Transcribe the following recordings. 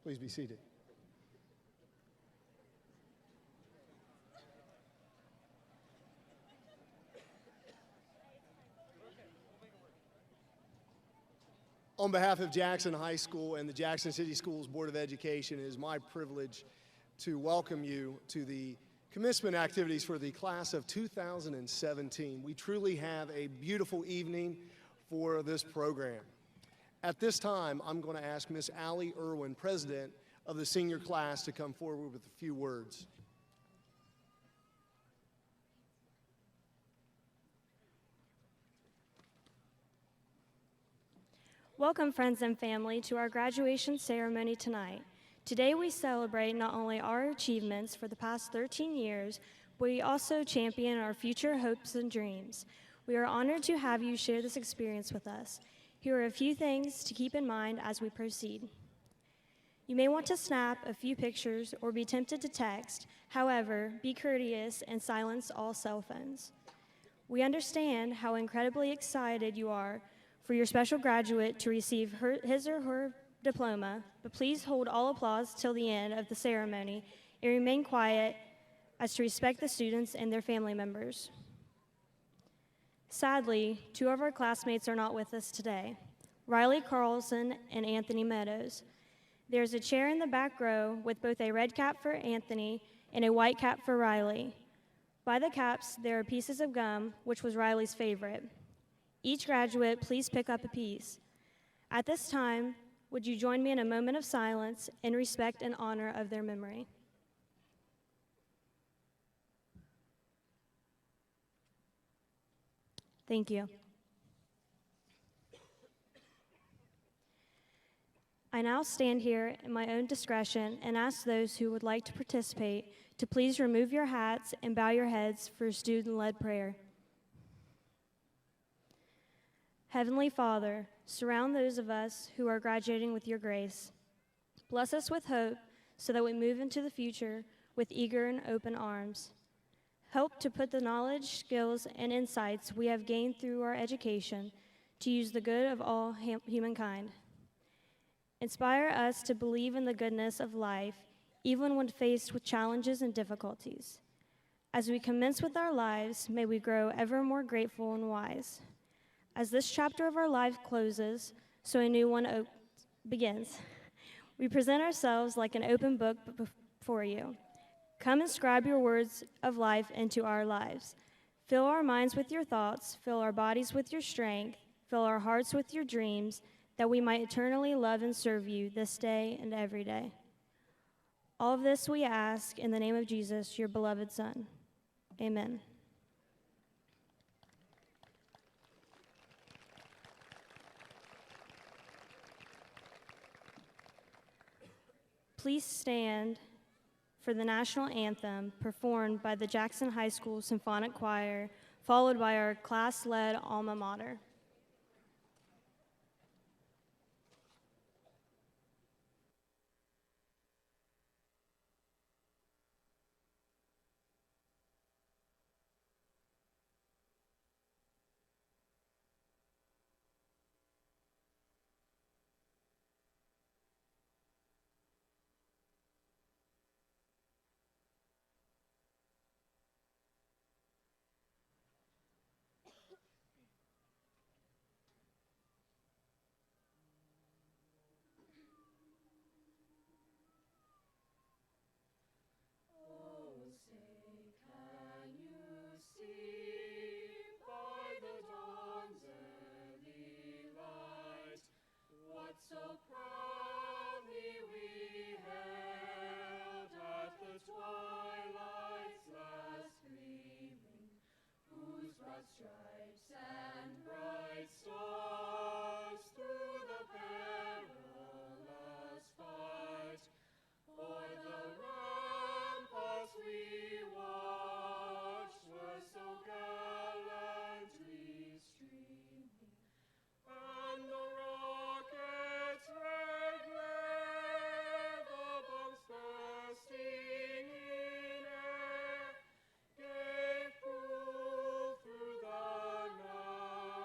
Please be seated. On behalf of Jackson High School and the Jackson City Schools Board of Education, it is my privilege to welcome you to the commencement activities for the class of 2017. We truly have a beautiful evening for this program. At this time, I'm going to ask Miss Allie Irwin, president of the senior class, to come forward with a few words. Welcome, friends and family, to our graduation ceremony tonight. Today we celebrate not only our achievements for the past 13 years, but we also champion our future hopes and dreams. We are honored to have you share this experience with us. Here are a few things to keep in mind as we proceed. You may want to snap a few pictures or be tempted to text. However, be courteous and silence all cell phones. We understand how incredibly excited you are for your special graduate to receive his or her diploma, but please hold all applause till the end of the ceremony and remain quiet as to respect the students and their family members. Sadly, two of our classmates are not with us today, Riley Carlson and Anthony Meadows. There's a chair in the back row with both a red cap for Anthony and a white cap for Riley. By the caps, there are pieces of gum, which was Riley's favorite. Each graduate, please pick up a piece. At this time, would you join me in a moment of silence in respect and honor of their memory? Thank you. I now stand here in my own discretion and ask those who would like to participate to please remove your hats and bow your heads for a student-led prayer. Heavenly Father, surround those of us who are graduating with your grace. Bless us with hope so that we move into the future with eager and open arms. Help to put the knowledge, skills, and insights we have gained through our education to use the good of all humankind. Inspire us to believe in the goodness of life, even when faced with challenges and difficulties. As we commence with our lives, may we grow ever more grateful and wise. As this chapter of our life closes, so a new one begins, we present ourselves like an open book before you. Come inscribe your words of life into our lives. Fill our minds with your thoughts, fill our bodies with your strength, fill our hearts with your dreams, that we might eternally love and serve you this day and every day. All of this we ask in the name of Jesus, your beloved Son. Amen. Please stand for the national anthem performed by the Jackson High School Symphonic Choir, followed by our class-led alma mater. So proudly we hailed at the twilight's last gleaming, whose broad stripes and bright stars through the perilous fight o'er the ramparts we watched were so gallantly streaming, and the rocket's red glare, the bombs bursting in air, gave proof through the night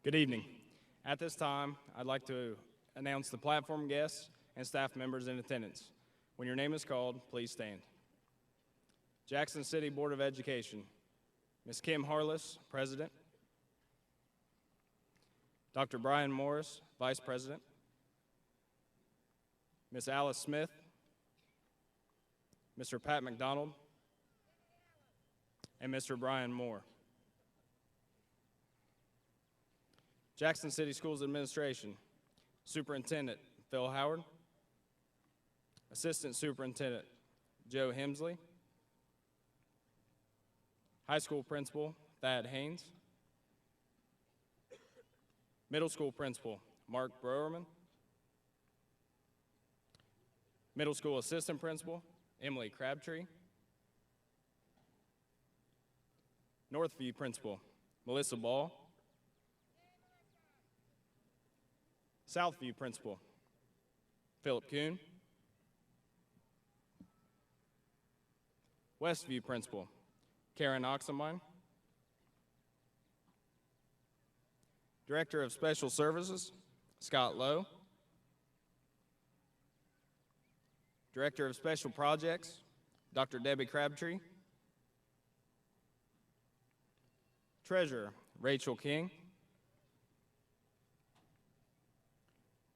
Good evening. At this time, I'd like to announce the platform guests and staff members in attendance. When your name is called, please stand. Jackson City Board of Education, Ms. Kim Harless, President. Dr. Brian Morris, Vice President. Ms. Alice Smith. Mr. Pat McDonald. And Mr. Brian Moore. Jackson City Schools Administration, Superintendent Phil Howard. Assistant Superintendent Joe Hemsley. High School Principal Thad Haynes. Middle School Principal Mark Browerman. Middle School Assistant Principal Emily Crabtree. Northview Principal Melissa Ball. Southview Principal Philip Kuhn. Westview Principal Karen Oxenbein. Director of Special Services Scott Lowe. Director of Special Projects Dr. Debbie Crabtree. Treasurer Rachel King.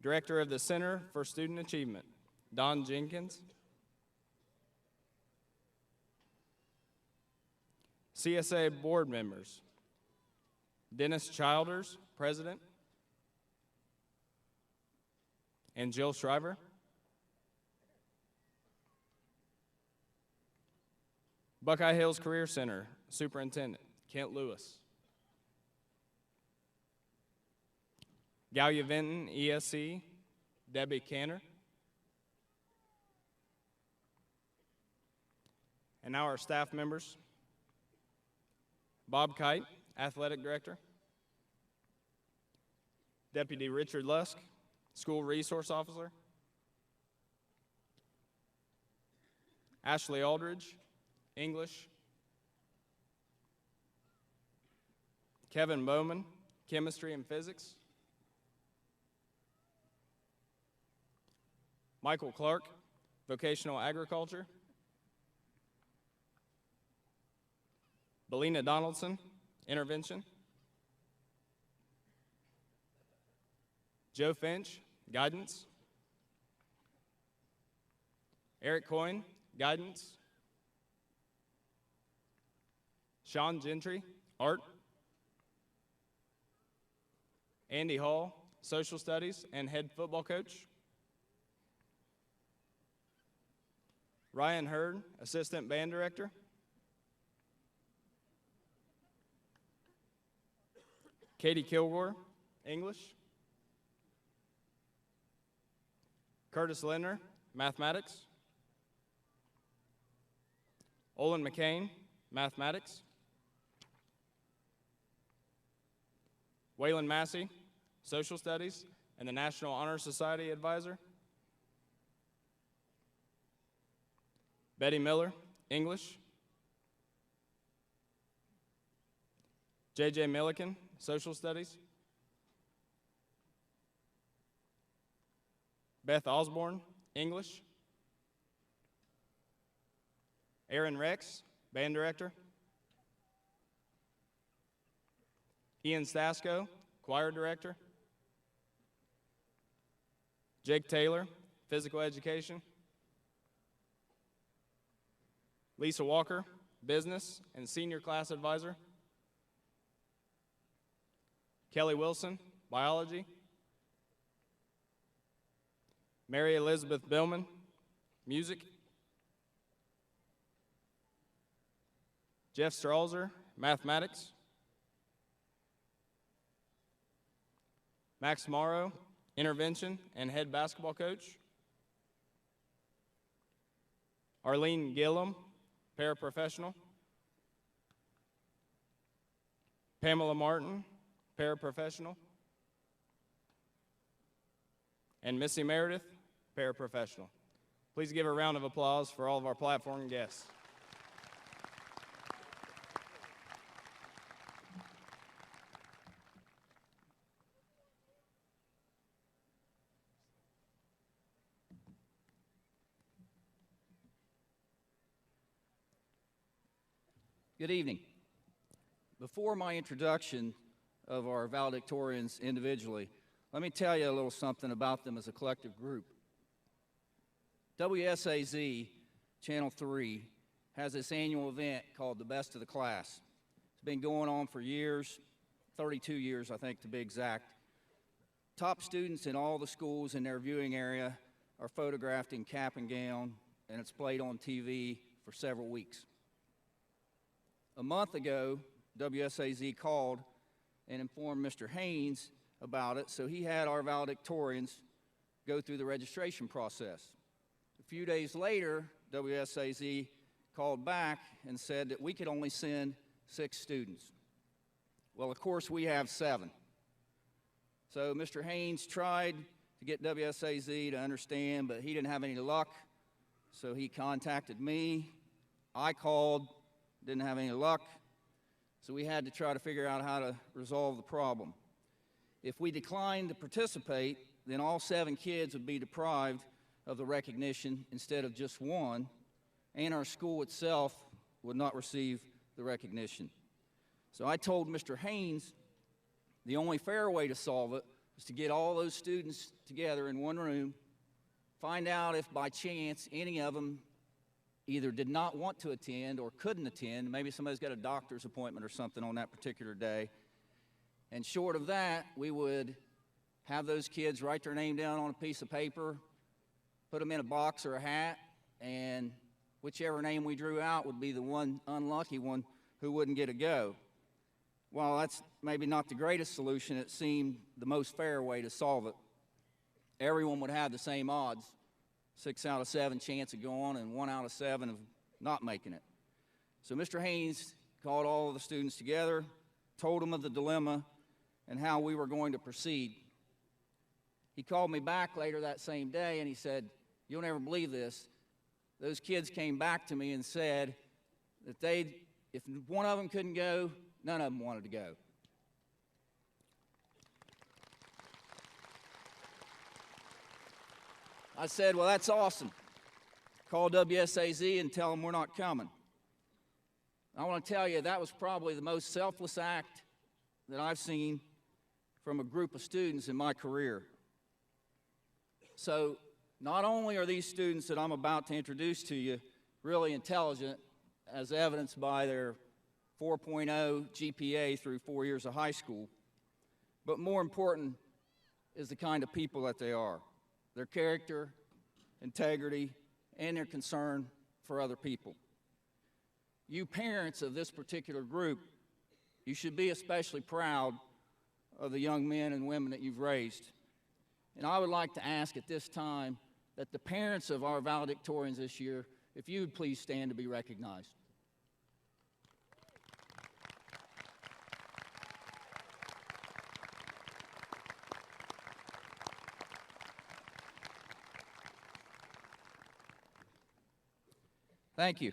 Director of the Center for Student Achievement Don Jenkins. CSA board members Dennis Childers, President, and Jill Shriver. Buckeye Hills Career Center Superintendent Kent Lewis. Gallia Vinton ESC Debbie Canner. And now our staff members. Bob Kite, Athletic Director. Deputy Richard Lusk, School Resource Officer. Ashley Aldridge, English. Kevin Bowman, Chemistry and Physics. Michael Clark, Vocational Agriculture. Belina Donaldson, Intervention. Joe Finch, Guidance. Eric Coyne, Guidance. Sean Gentry, Art. Andy Hall, Social Studies and Head Football Coach. Ryan Hurd, Assistant Band Director. Katie Kilgore, English. Curtis Lindner, Mathematics. Olin McCain, Mathematics. Waylon Massey, Social Studies and the National Honor Society Advisor. Betty Miller, English. J.J. Milliken, Social Studies. Beth Osborne, English. Aaron Rex, Band Director. Ian Stasko, Choir Director. Jake Taylor, Physical Education. Lisa Walker, Business and Senior Class Advisor. Kelly Wilson, Biology. Mary Elizabeth Billman, Music. Jeff Stralzer, Mathematics. Max Morrow, Intervention and Head Basketball Coach. Arlene Gillum, Paraprofessional. Pamela Martin, Paraprofessional. And Missy Meredith, Paraprofessional. Please give a round of applause for all of our platform guests. Good evening. Before my introduction of our valedictorians individually, let me tell you a little something about them as a collective group. WSAZ Channel 3 has this annual event called the Best of the Class. It's been going on for years, 32 years I think to be exact. Top students in all the schools in their viewing area are photographed in cap and gown, and it's played on TV for several weeks. A month ago, WSAZ called and informed Mr. Haynes about it, so he had our valedictorians go through the registration process. A few days later, WSAZ called back and said that we could only send 6 students. Well, of course, we have 7. So Mr. Haynes tried to get WSAZ to understand, but he didn't have any luck, so he contacted me. I called, didn't have any luck, so we had to try to figure out how to resolve the problem. If we declined to participate, then all 7 kids would be deprived of the recognition instead of just 1, and our school itself would not receive the recognition. So I told Mr. Haynes the only fair way to solve it was to get all those students together in one room, find out if by chance any of them either did not want to attend or couldn't attend. Maybe somebody's got a doctor's appointment or something on that particular day. And short of that, we would have those kids write their name down on a piece of paper, put them in a box or a hat, and whichever name we drew out would be the one unlucky one who wouldn't get a go. While that's maybe not the greatest solution, it seemed the most fair way to solve it. Everyone would have the same odds, 6 out of 7 chance of going and 1 out of 7 of not making it. So Mr. Haynes called all of the students together, told them of the dilemma and how we were going to proceed. He called me back later that same day and he said, "You'll never believe this. Those kids came back to me and said that if one of them couldn't go, none of them wanted to go." I said, "Well, that's awesome. Call WSAZ and tell them we're not coming." I want to tell you that was probably the most selfless act that I've seen from a group of students in my career. So not only are these students that I'm about to introduce to you really intelligent, as evidenced by their 4.0 GPA through 4 years of high school, but more important is the kind of people that they are, their character, integrity, and their concern for other people. You parents of this particular group, you should be especially proud of the young men and women that you've raised. And I would like to ask at this time that the parents of our valedictorians this year, if you would please stand to be recognized. Thank you.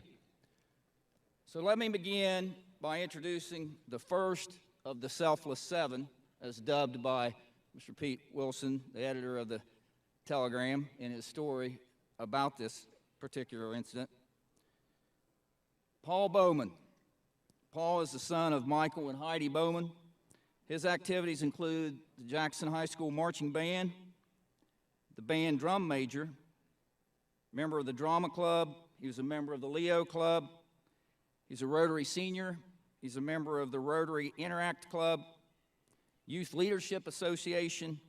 So let me begin by introducing the first of the Selfless 7, as dubbed by Mr. Pete Wilson, the editor of the Telegram, in his story about this particular incident. Paul Bowman. Paul is the son of Michael and Heidi Bowman. His activities include the Jackson High School Marching Band, the band drum major, member of the Drama Club. He was a member of the Leo Club. He's a Rotary Senior. He's a member of the Rotary Interact Club, Youth Leadership Association.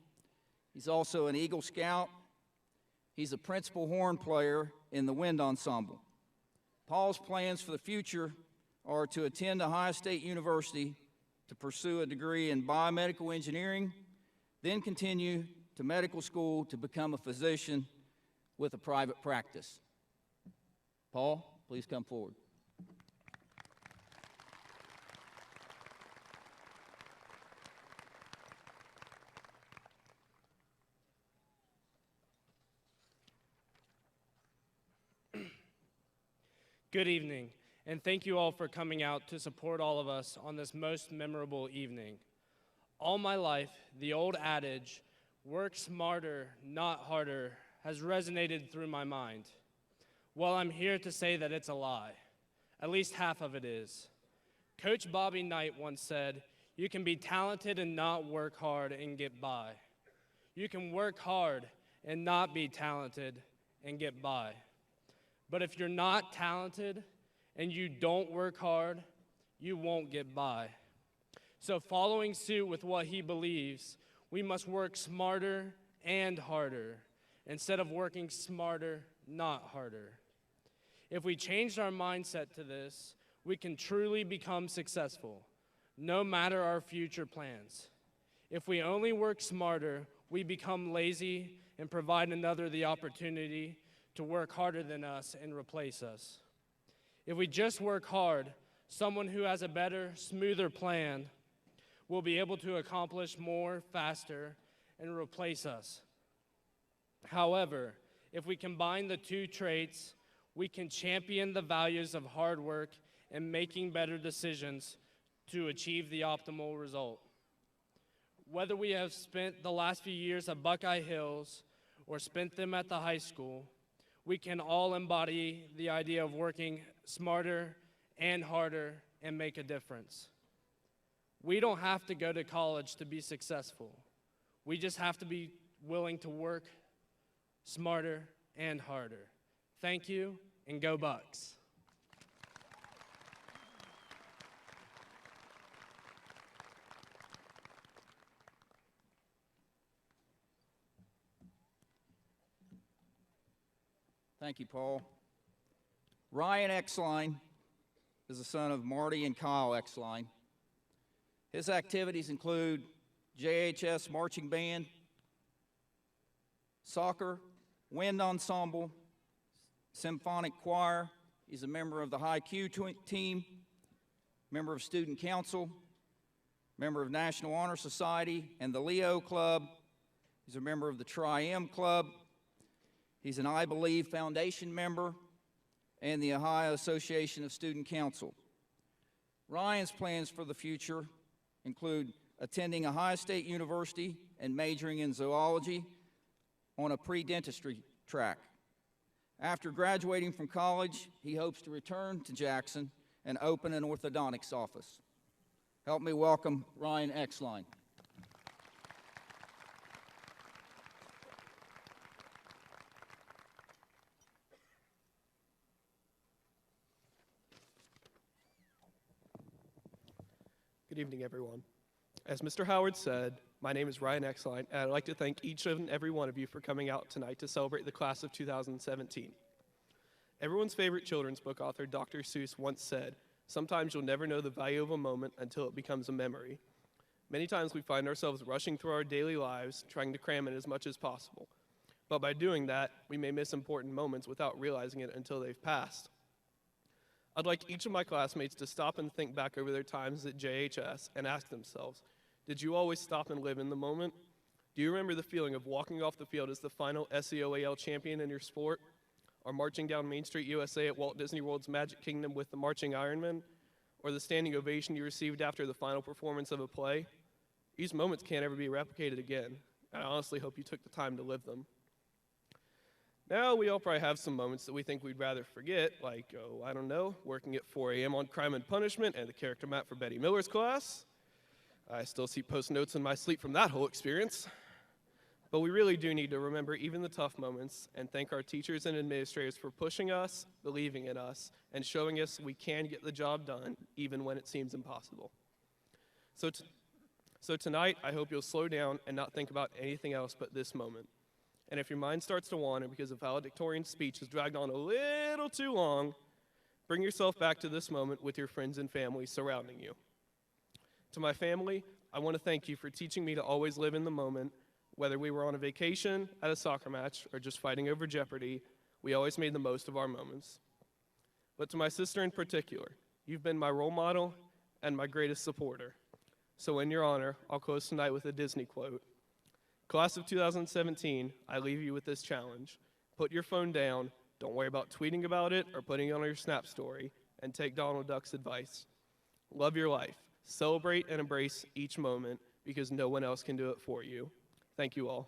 He's also an Eagle Scout. He's a principal horn player in the Wind Ensemble. Paul's plans for the future are to attend Ohio State University to pursue a degree in biomedical engineering, then continue to medical school to become a physician with a private practice. Paul, please come forward. Good evening, and thank you all for coming out to support all of us on this most memorable evening. All my life, the old adage, "Work smarter, not harder," has resonated through my mind. Well, I'm here to say that it's a lie. At least half of it is. Coach Bobby Knight once said, "You can be talented and not work hard and get by. You can work hard and not be talented and get by. But if you're not talented and you don't work hard, you won't get by." So following suit with what he believes, we must work smarter and harder instead of working smarter, not harder. If we changed our mindset to this, we can truly become successful, no matter our future plans. If we only work smarter, we become lazy and provide another the opportunity to work harder than us and replace us. If we just work hard, someone who has a better, smoother plan will be able to accomplish more faster and replace us. However, if we combine the two traits, we can champion the values of hard work and making better decisions to achieve the optimal result. Whether we have spent the last few years at Buckeye Hills or spent them at the high school, we can all embody the idea of working smarter and harder and make a difference. We don't have to go to college to be successful. We just have to be willing to work smarter and harder. Thank you, and go Bucks. Thank you, Paul. Ryan Exline is the son of Marty and Kyle Exline. His activities include JHS Marching Band, soccer, wind ensemble, symphonic choir. He's a member of the High Q team, member of Student Council, member of National Honor Society and the Leo Club. He's a member of the Tri-M Club. He's an I Believe Foundation member and the Ohio Association of Student Council. Ryan's plans for the future include attending Ohio State University and majoring in zoology on a pre-dentistry track. After graduating from college, he hopes to return to Jackson and open an orthodontics office. Help me welcome Ryan Exline. Good evening, everyone. As Mr. Howard said, my name is Ryan Exline, and I'd like to thank each and every one of you for coming out tonight to celebrate the class of 2017. Everyone's favorite children's book author, Dr. Seuss, once said, "Sometimes you'll never know the value of a moment until it becomes a memory." Many times we find ourselves rushing through our daily lives, trying to cram in as much as possible. But by doing that, we may miss important moments without realizing it until they've passed. I'd like each of my classmates to stop and think back over their times at JHS and ask themselves, did you always stop and live in the moment? Do you remember the feeling of walking off the field as the final SEOAL champion in your sport? Or marching down Main Street USA at Walt Disney World's Magic Kingdom with the Marching Ironmen? Or the standing ovation you received after the final performance of a play? These moments can't ever be replicated again, and I honestly hope you took the time to live them. Now, we all probably have some moments that we think we'd rather forget, like, I don't know, working at 4 a.m. on Crime and Punishment and the character map for Betty Miller's class. I still see post-notes in my sleep from that whole experience. But we really do need to remember even the tough moments and thank our teachers and administrators for pushing us, believing in us, and showing us we can get the job done even when it seems impossible. So tonight, I hope you'll slow down and not think about anything else but this moment. And if your mind starts to wander because a valedictorian speech has dragged on a little too long, bring yourself back to this moment with your friends and family surrounding you. To my family, I want to thank you for teaching me to always live in the moment. Whether we were on a vacation, at a soccer match, or just fighting over Jeopardy, we always made the most of our moments. But to my sister in particular, you've been my role model and my greatest supporter. So in your honor, I'll close tonight with a Disney quote. Class of 2017, I leave you with this challenge. Put your phone down, don't worry about tweeting about it or putting it on your Snap story, and take Donald Duck's advice. Love your life. Celebrate and embrace each moment because no one else can do it for you. Thank you all.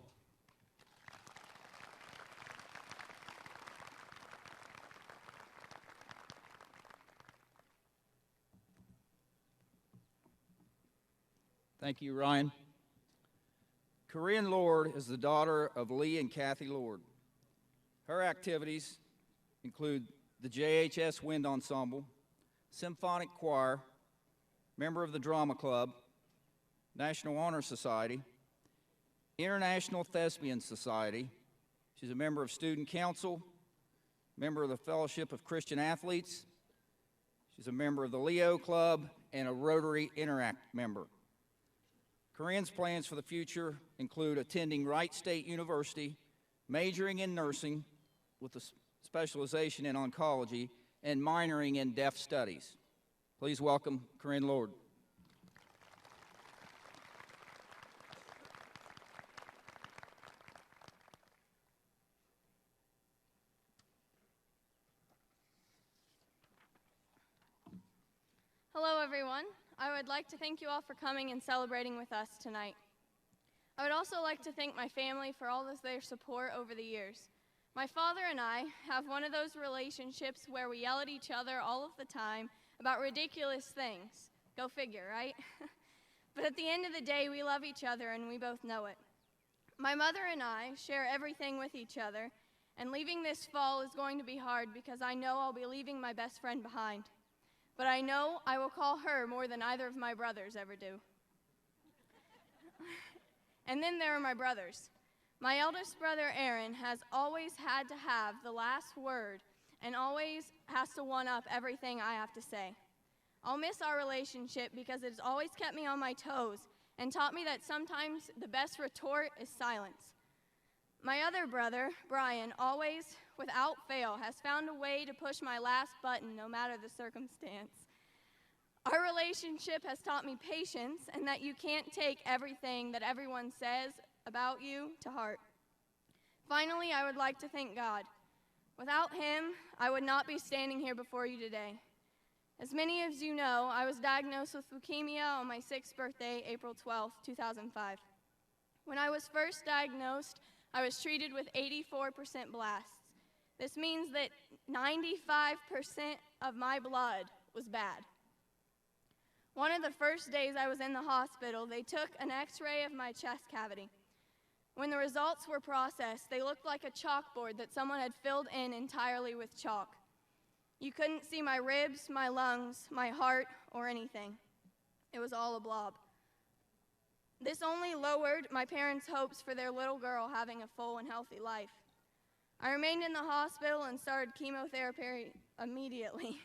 Thank you, Ryan. Corinne Lord is the daughter of Lee and Kathy Lord. Her activities include the JHS Wind Ensemble, Symphonic Choir, member of the Drama Club, National Honor Society, International Thespian Society. She's a member of Student Council, member of the Fellowship of Christian Athletes. She's a member of the Leo Club and a Rotary Interact member. Corinne's plans for the future include attending Wright State University, majoring in nursing with a specialization in oncology, and minoring in deaf studies. Please welcome Corinne Lord. Hello, everyone. I would like to thank you all for coming and celebrating with us tonight. I would also like to thank my family for all of their support over the years. My father and I have one of those relationships where we yell at each other all of the time about ridiculous things. Go figure, right? But at the end of the day, we love each other and we both know it. My mother and I share everything with each other, and leaving this fall is going to be hard because I know I'll be leaving my best friend behind. But I know I will call her more than either of my brothers ever do. And then there are my brothers. My eldest brother, Aaron, has always had to have the last word and always has to one-up everything I have to say. I'll miss our relationship because it has always kept me on my toes and taught me that sometimes the best retort is silence. My other brother, Brian, always, without fail, has found a way to push my last button no matter the circumstance. Our relationship has taught me patience and that you can't take everything that everyone says about you to heart. Finally, I would like to thank God. Without him, I would not be standing here before you today. As many of you know, I was diagnosed with leukemia on my 6th birthday, April 12, 2005. When I was first diagnosed, I was treated with 84% blasts. This means that 95% of my blood was bad. One of the first days I was in the hospital, they took an x-ray of my chest cavity. When the results were processed, they looked like a chalkboard that someone had filled in entirely with chalk. You couldn't see my ribs, my lungs, my heart, or anything. It was all a blob. This only lowered my parents' hopes for their little girl having a full and healthy life. I remained in the hospital and started chemotherapy immediately.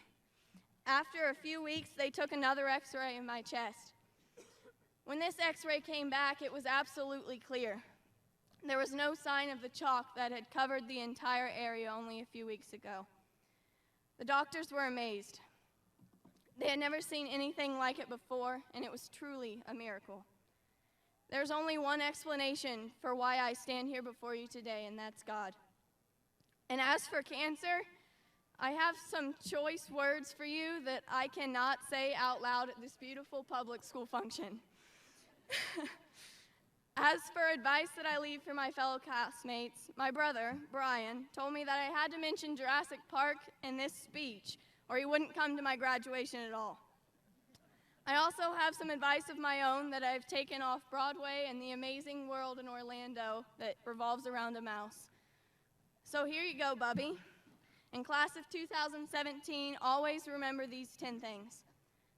After a few weeks, they took another x-ray in my chest. When this x-ray came back, it was absolutely clear. There was no sign of the chalk that had covered the entire area only a few weeks ago. The doctors were amazed. They had never seen anything like it before, and it was truly a miracle. There's only one explanation for why I stand here before you today, and that's God. And as for cancer, I have some choice words for you that I cannot say out loud at this beautiful public school function. As for advice that I leave for my fellow classmates, my brother, Brian, told me that I had to mention Jurassic Park in this speech, or he wouldn't come to my graduation at all. I also have some advice of my own that I've taken off Broadway and the amazing world in Orlando that revolves around a mouse. So here you go, Bubby. In class of 2017, always remember these 10 things.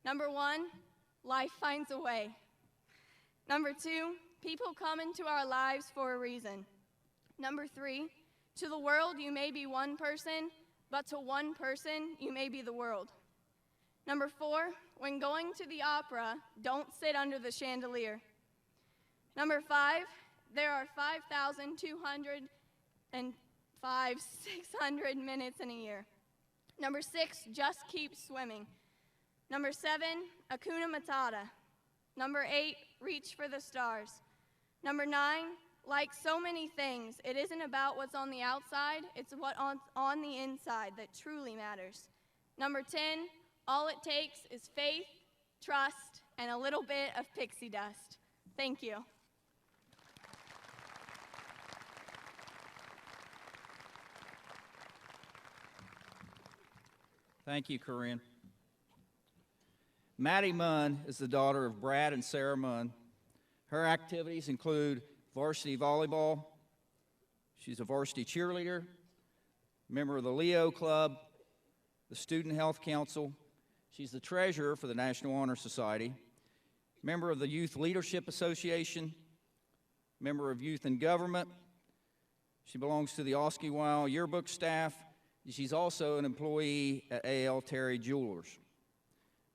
Number 1, life finds a way. Number 2, people come into our lives for a reason. Number 3, to the world you may be one person, but to one person you may be the world. Number 4, when going to the opera, don't sit under the chandelier. Number 5, there are 600 minutes in a year. Number 6, just keep swimming. Number 7, Hakuna Matata. Number 8, reach for the stars. Number 9, like so many things, it isn't about what's on the outside, it's what's on the inside that truly matters. Number 10, all it takes is faith, trust, and a little bit of pixie dust. Thank you. Thank you, Corinne. Maddie Munn is the daughter of Brad and Sarah Munn, Her activities include varsity volleyball. She's a varsity cheerleader, member of the Leo Club, the Student Health Council. She's the treasurer for the National Honor Society, member of the Youth Leadership Association, member of Youth in Government. She belongs to the Oskewile yearbook staff. She's also an employee at A.L. Terry Jewelers.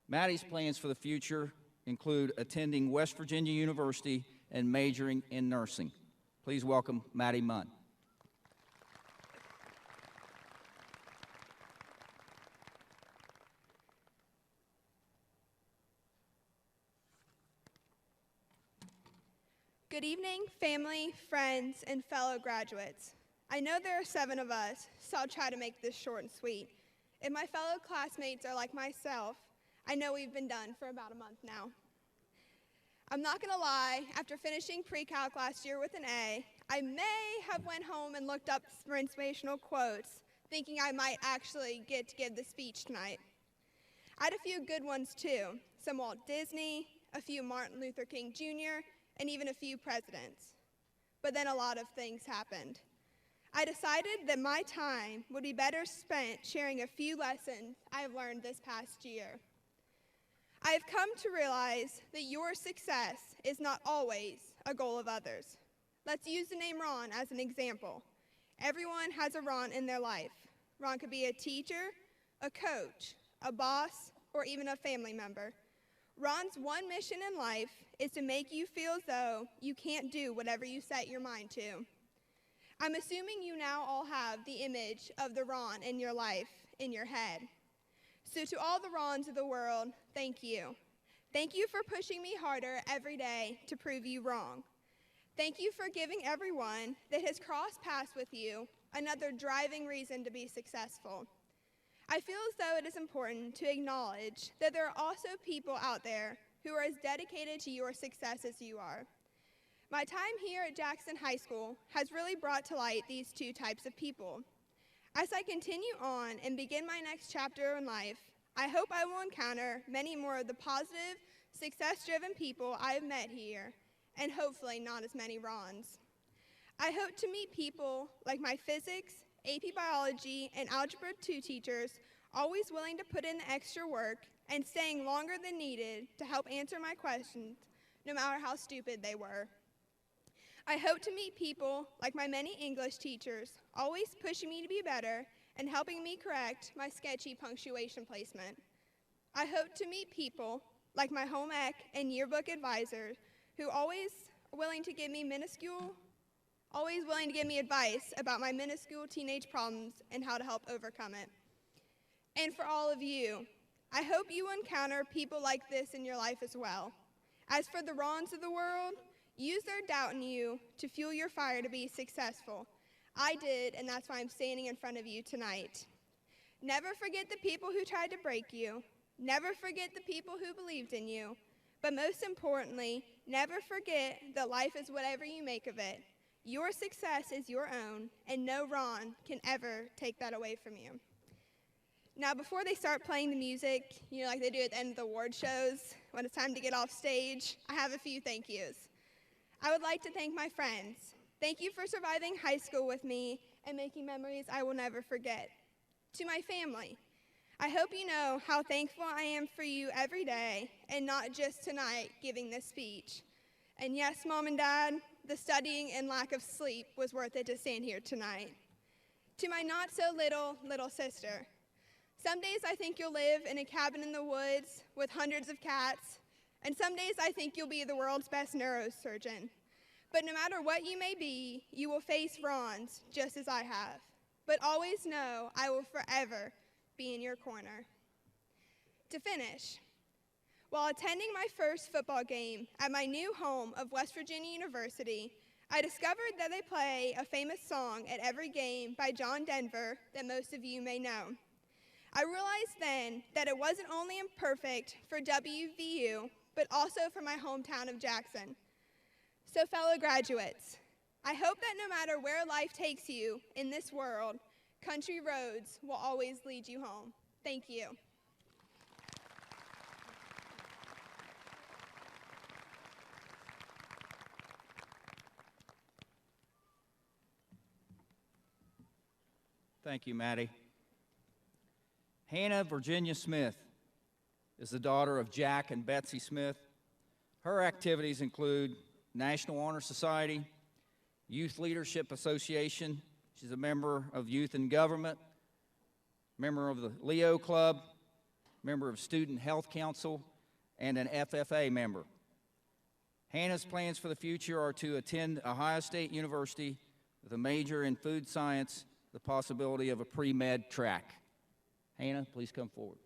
Maddie's plans for the future include attending West Virginia University and majoring in nursing. Please welcome Maddie Munn. Good evening, family, friends, and fellow graduates. I know there are 7 of us, so I'll try to make this short and sweet. If my fellow classmates are like myself, I know we've been done for about a month now. I'm not gonna lie, after finishing pre-calc last year with an A, I may have went home and looked up for inspirational quotes, thinking I might actually get to give the speech tonight. I had a few good ones too, some Walt Disney, a few Martin Luther King Jr., and even a few presidents. But then a lot of things happened. I decided that my time would be better spent sharing a few lessons I have learned this past year. I have come to realize that your success is not always a goal of others. Let's use the name Ron as an example. Everyone has a Ron in their life. Ron could be a teacher, a coach, a boss, or even a family member. Ron's one mission in life is to make you feel as though you can't do whatever you set your mind to. I'm assuming you now all have the image of the Ron in your life in your head. So to all the Rons of the world, thank you. Thank you for pushing me harder every day to prove you wrong. Thank you for giving everyone that has crossed paths with you another driving reason to be successful. I feel as though it is important to acknowledge that there are also people out there who are as dedicated to your success as you are. My time here at Jackson High School has really brought to light these 2 types of people. As I continue on and begin my next chapter in life, I hope I will encounter many more of the positive, success-driven people I have met here, and hopefully not as many Rons. I hope to meet people like my physics, AP Biology, and Algebra 2 teachers, always willing to put in the extra work and staying longer than needed to help answer my questions, no matter how stupid they were. I hope to meet people like my many English teachers, always pushing me to be better and helping me correct my sketchy punctuation placement. I hope to meet people like my home ec and yearbook advisors who always willing to give me advice about my minuscule teenage problems and how to help overcome it. And for all of you, I hope you encounter people like this in your life as well. As for the Rons of the world, use their doubt in you to fuel your fire to be successful. I did, and that's why I'm standing in front of you tonight. Never forget the people who tried to break you. Never forget the people who believed in you. But most importantly, never forget that life is whatever you make of it. Your success is your own, and no Ron can ever take that away from you. Now, before they start playing the music, like they do at the end of the award shows, when it's time to get off stage, I have a few thank yous. I would like to thank my friends. Thank you for surviving high school with me and making memories I will never forget. To my family, I hope you know how thankful I am for you every day and not just tonight giving this speech. And yes, Mom and Dad, the studying and lack of sleep was worth it to stand here tonight. To my not so little sister, some days I think you'll live in a cabin in the woods with hundreds of cats, and some days I think you'll be the world's best neurosurgeon. But no matter what you may be, you will face Rons just as I have. But always know I will forever be in your corner. To finish, while attending my first football game at my new home of West Virginia University, I discovered that they play a famous song at every game by John Denver that most of you may know. I realized then that it wasn't only imperfect for WVU, but also for my hometown of Jackson. So fellow graduates, I hope that no matter where life takes you in this world, country roads will always lead you home. Thank you. Thank you, Maddie. Hannah Virginia Smith is the daughter of Jack and Betsy Smith. Her activities include National Honor Society, Youth Leadership Association. She's a member of Youth in Government, member of the Leo Club, member of Student Health Council, and an FFA member. Hannah's plans for the future are to attend Ohio State University with a major in food science, the possibility of a pre-med track. Hannah, please come forward.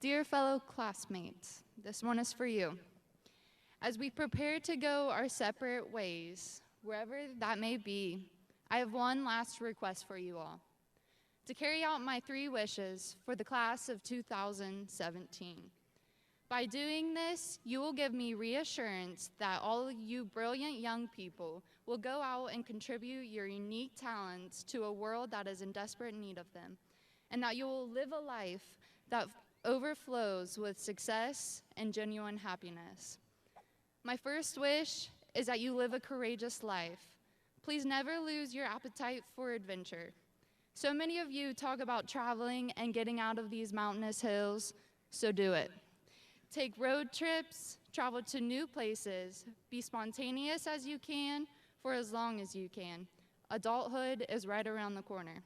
Dear fellow classmates, this one is for you. As we prepare to go our separate ways, wherever that may be, I have one last request for you all. To carry out my 3 wishes for the class of 2017. By doing this, you will give me reassurance that all you brilliant young people will go out and contribute your unique talents to a world that is in desperate need of them, and that you will live a life that overflows with success and genuine happiness. My first wish is that you live a courageous life. Please never lose your appetite for adventure. So many of you talk about traveling and getting out of these mountainous hills, so do it. Take road trips, travel to new places, be spontaneous as you can for as long as you can. Adulthood is right around the corner.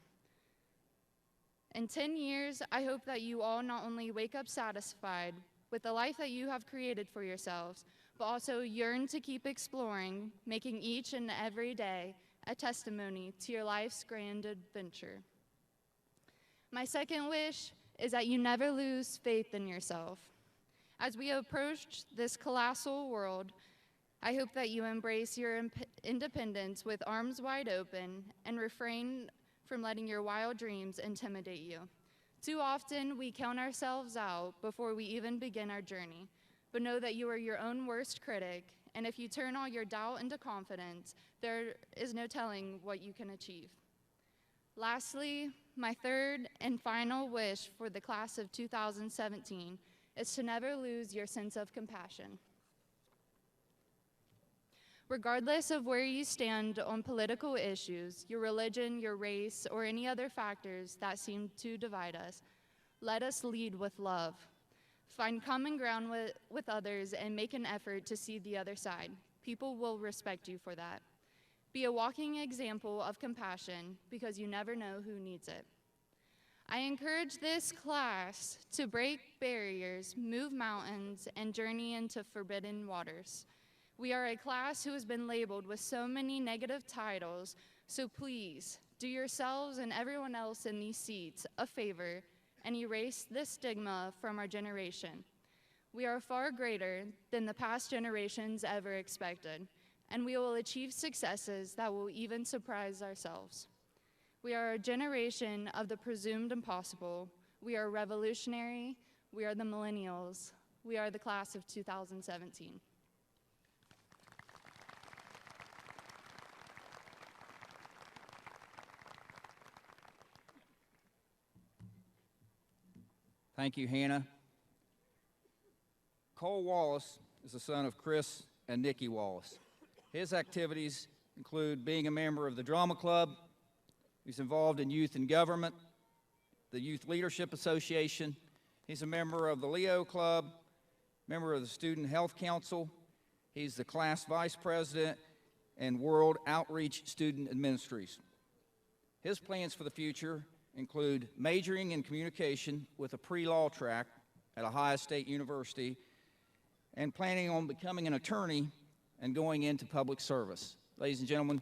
In 10 years, I hope that you all not only wake up satisfied with the life that you have created for yourselves, but also yearn to keep exploring, making each and every day a testimony to your life's grand adventure. My second wish is that you never lose faith in yourself. As we approach this colossal world, I hope that you embrace your independence with arms wide open and refrain from letting your wild dreams intimidate you. Too often, we count ourselves out before we even begin our journey, but know that you are your own worst critic, and if you turn all your doubt into confidence, there is no telling what you can achieve. Lastly, my third and final wish for the class of 2017 is to never lose your sense of compassion. Regardless of where you stand on political issues, your religion, your race, or any other factors that seem to divide us, let us lead with love. Find common ground with others and make an effort to see the other side. People will respect you for that. Be a walking example of compassion because you never know who needs it. I encourage this class to break barriers, move mountains, and journey into forbidden waters. We are a class who has been labeled with so many negative titles, so please do yourselves and everyone else in these seats a favor and erase this stigma from our generation. We are far greater than the past generations ever expected, and we will achieve successes that will even surprise ourselves. We are a generation of the presumed impossible. We are revolutionary. We are the millennials. We are the class of 2017. Thank you, Hannah. Cole Wallace is the son of Chris and Nikki Wallace. His activities include being a member of the Drama Club. He's involved in Youth in Government, the Youth Leadership Association. He's a member of the Leo Club, member of the Student Health Council. He's the class vice president and World Outreach Student Ministries. His plans for the future include majoring in communication with a pre-law track at Ohio State University and planning on becoming an attorney and going into public service. Ladies and gentlemen,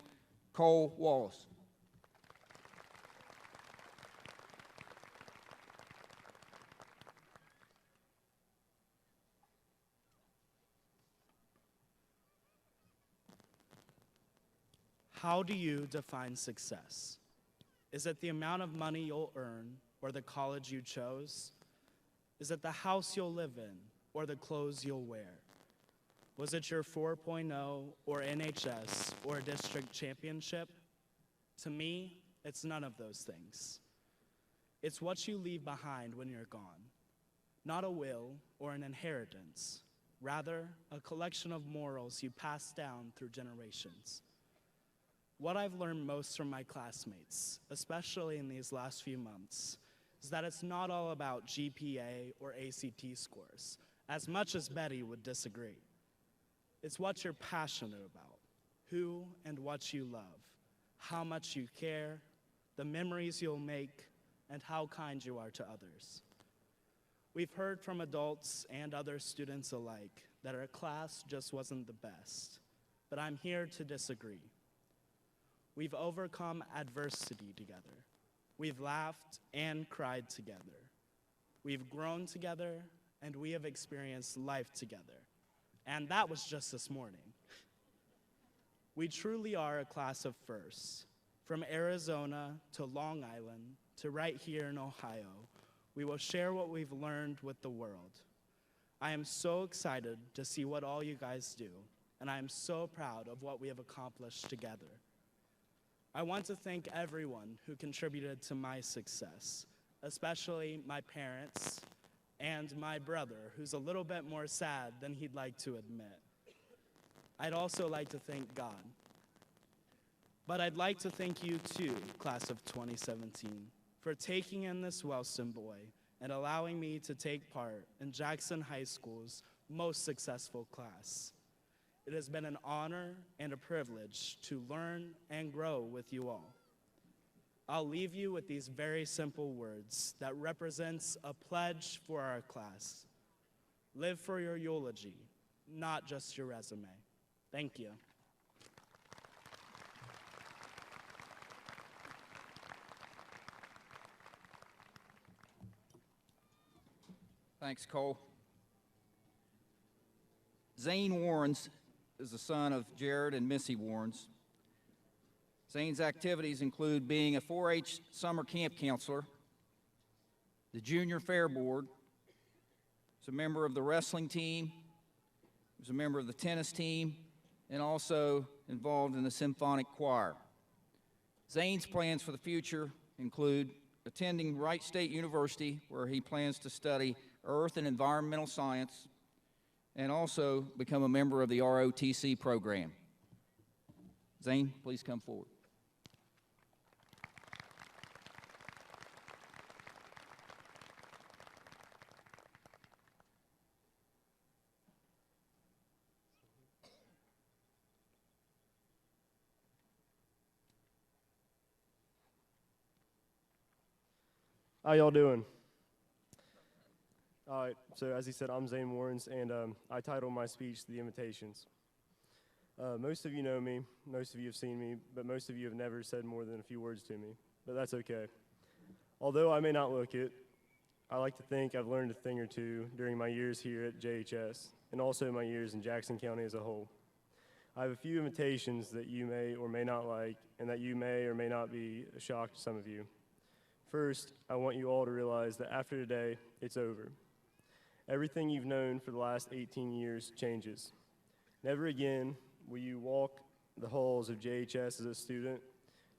Cole Wallace. How do you define success? Is it the amount of money you'll earn or the college you chose? Is it the house you'll live in or the clothes you'll wear? Was it your 4.0 or NHS or district championship? To me, It's none of those things. It's what you leave behind when you're gone. Not a will or an inheritance, rather a collection of morals you pass down through generations. What I've learned most from my classmates, especially in these last few months, is that it's not all about GPA or ACT scores, as much as Betty would disagree. It's what you're passionate about, who and what you love, how much you care, the memories you'll make, and how kind you are to others. We've heard from adults and other students alike that our class just wasn't the best, but I'm here to disagree. We've overcome adversity together. We've laughed and cried together. We've grown together, and we have experienced life together. And that was just this morning. We truly are a class of firsts. From Arizona to Long Island to right here in Ohio, we will share what we've learned with the world. I am so excited to see what all you guys do, and I am so proud of what we have accomplished together. I want to thank everyone who contributed to my success, especially my parents and my brother, who's a little bit more sad than he'd like to admit. I'd also like to thank God. But I'd like to thank you too, class of 2017, for taking in this Wellston boy and allowing me to take part in Jackson High School's most successful class. It has been an honor and a privilege to learn and grow with you all. I'll leave you with these very simple words that represents a pledge for our class. Live for your eulogy, not just your resume. Thank you. Thanks, Cole. Zane Warrens is the son of Jared and Missy Warrens. Zane's activities include being a 4-H summer camp counselor, the junior fair board, he's a member of the wrestling team, he's a member of the tennis team, and also involved in the symphonic choir. Zane's plans for the future include attending Wright State University, where he plans to study earth and environmental science, and also become a member of the ROTC program. Zane, please come forward. How y'all doing? All right, so as he said, I'm Zane Warrens, and I titled my speech The Invitations. Most of you know me, most of you have seen me, but most of you have never said more than a few words to me, but that's okay. Although I may not look it, I like to think I've learned a thing or two during my years here at JHS, and also my years in Jackson County as a whole. I have a few invitations that you may or may not like, and that you may or may not be a shock to some of you. First, I want you all to realize that after today, it's over. Everything you've known for the last 18 years changes. Never again will you walk the halls of JHS as a student.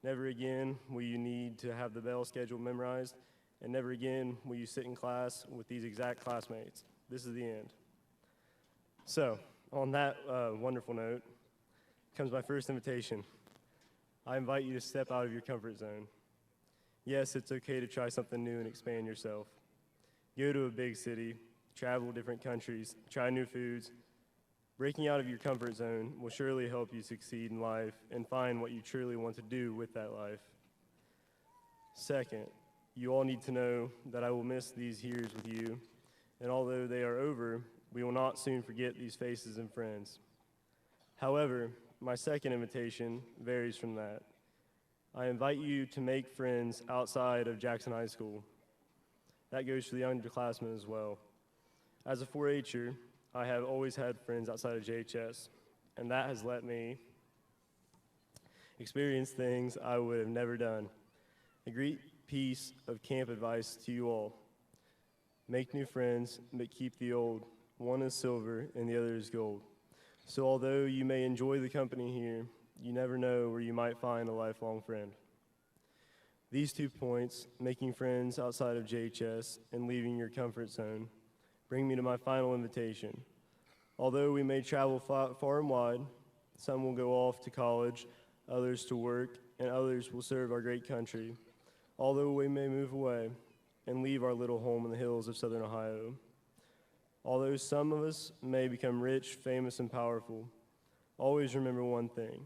Never again will you need to have the bell schedule memorized. And never again will you sit in class with these exact classmates. This is the end. So, on that wonderful note, comes my first invitation. I invite you to step out of your comfort zone. Yes, it's okay to try something new and expand yourself. Go to a big city, travel to different countries, try new foods. Breaking out of your comfort zone will surely help you succeed in life and find what you truly want to do with that life. Second, you all need to know that I will miss these years with you, and although they are over, we will not soon forget these faces and friends. However, my second invitation varies from that. I invite you to make friends outside of Jackson High School. That goes for the underclassmen as well. As a 4-H'er, I have always had friends outside of JHS, and that has let me experience things I would have never done. A great piece of camp advice to you all. Make new friends, but keep the old. One is silver and the other is gold. So although you may enjoy the company here, you never know where you might find a lifelong friend. These 2 points, making friends outside of JHS and leaving your comfort zone, bring me to my final invitation. Although we may travel far and wide, some will go off to college, others to work, and others will serve our great country. Although we may move away and leave our little home in the hills of Southern Ohio. Although some of us may become rich, famous, and powerful, always remember one thing.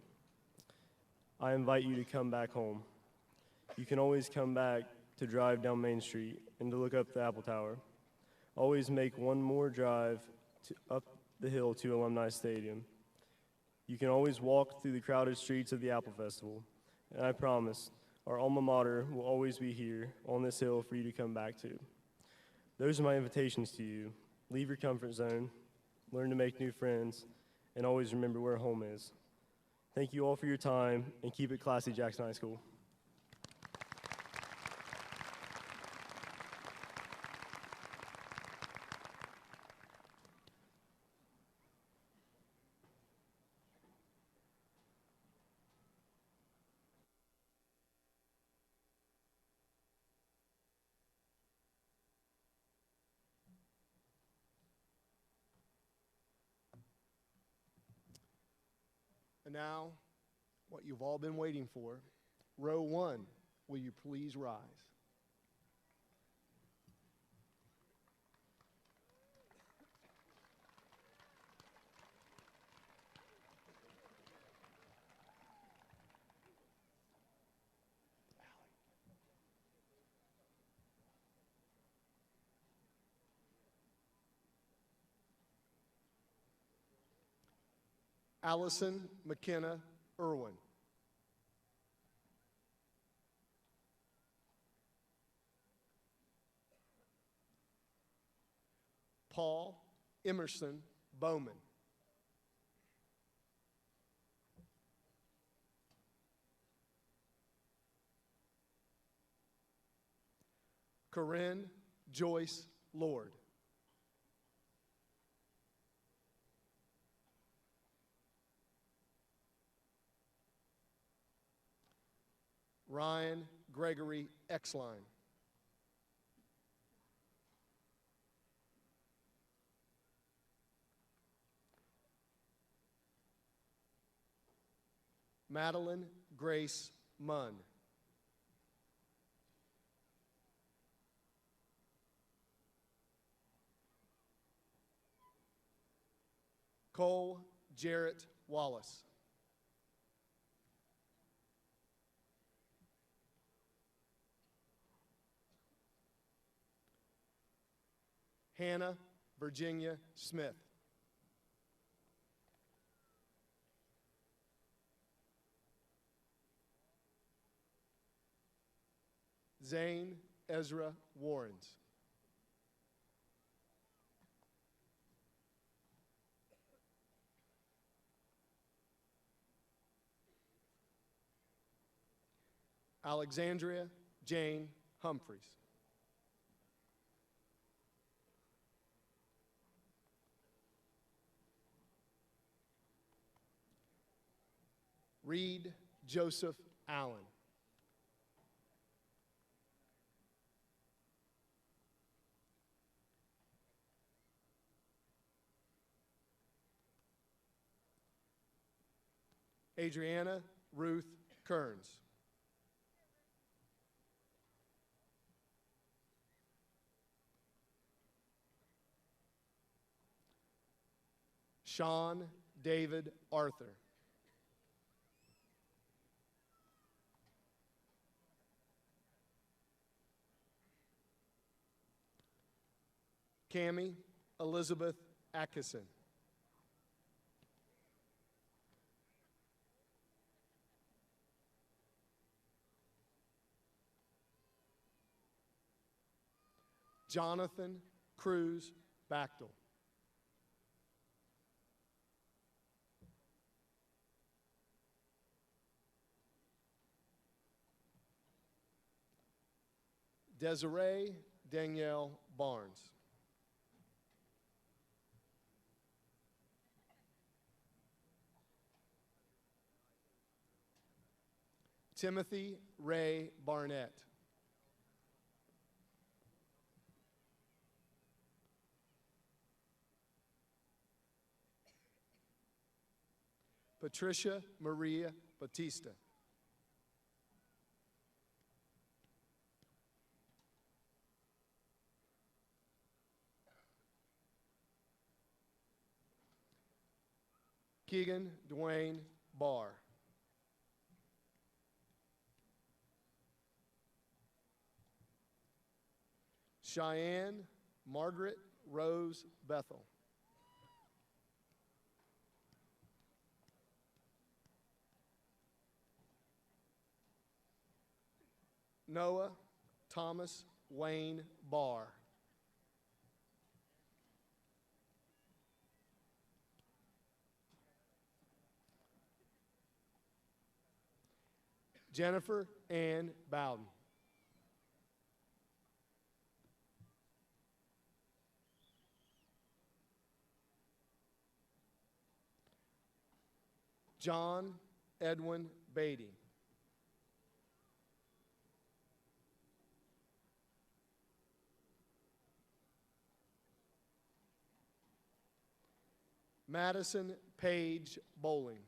I invite you to come back home. You can always come back to drive down Main Street and to look up the Apple Tower. Always make one more drive up the hill to Alumni Stadium. You can always walk through the crowded streets of the Apple Festival, and I promise our alma mater will always be here on this hill for you to come back to. Those are my invitations to you. Leave your comfort zone, learn to make new friends, and always remember where home is. Thank you all for your time, and keep it classy, Jackson High School. And now, what you've all been waiting for, row 1, will you please rise? Allison McKenna Irwin. Paul Emerson Bowman. Corinne Joyce Lord. Ryan Gregory Exline. Madeline Grace Munn. Cole Jarrett Wallace. Hannah Virginia Smith. Zane Ezra Warrens. Alexandria Jane Humphreys. Reed Joseph Allen. Adriana Ruth Kearns. Sean David Arthur. Cammie Elizabeth Atkinson. Jonathan Cruz Bachtel. Desiree Danielle Barnes. Timothy Ray Barnett. Patricia Maria Batista. Keegan Dwayne Barr. Cheyenne Margaret Rose Bethel. Noah Thomas Wayne Barr. Jennifer Ann Bowden. John Edwin Beatty. Madison Page Bowling.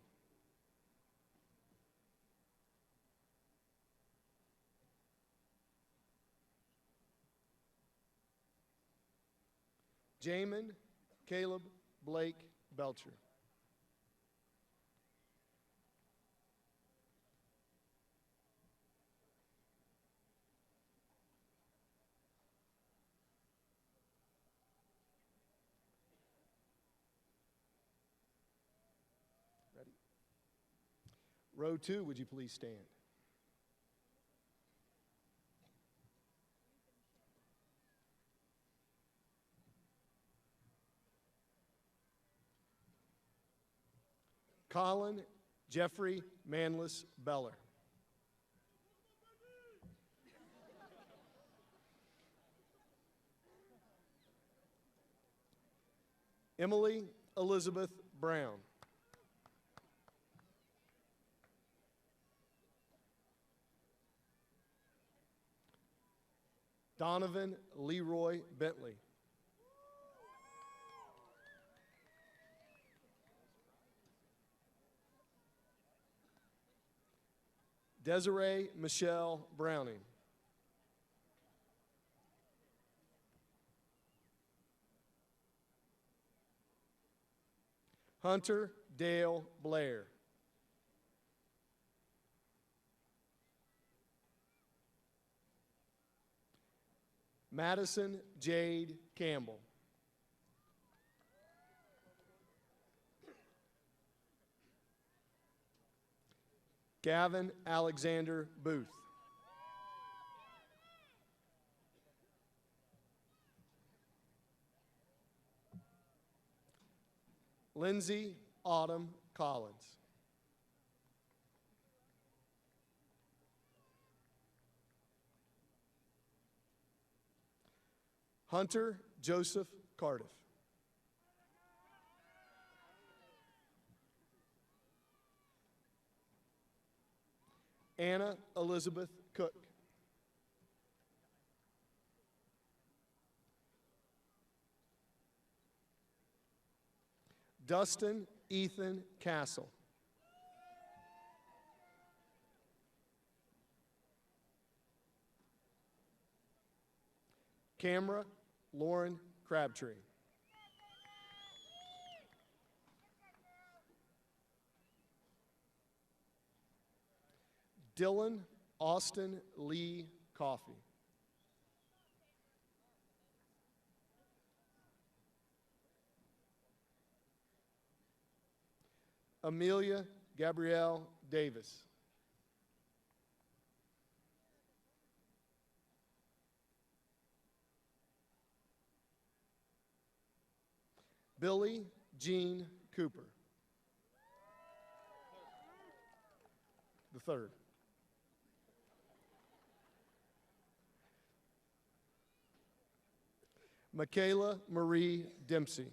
Jamin Caleb Blake Belcher. Ready? Row 2, would you please stand? Colin Jeffrey Manless Beller. Emily Elizabeth Brown. Donovan Leroy Bentley. Desiree Michelle Browning. Hunter Dale Blair. Madison Jade Campbell. Gavin Alexander Booth. Lindsay Autumn Collins. Hunter Joseph Cardiff. Anna Elizabeth Cook. Dustin Ethan Castle. Camera Lauren Crabtree. Dylan Austin Lee Coffey. Amelia Gabrielle Davis. Billy Jean Cooper. The third. Michaela Marie Dempsey.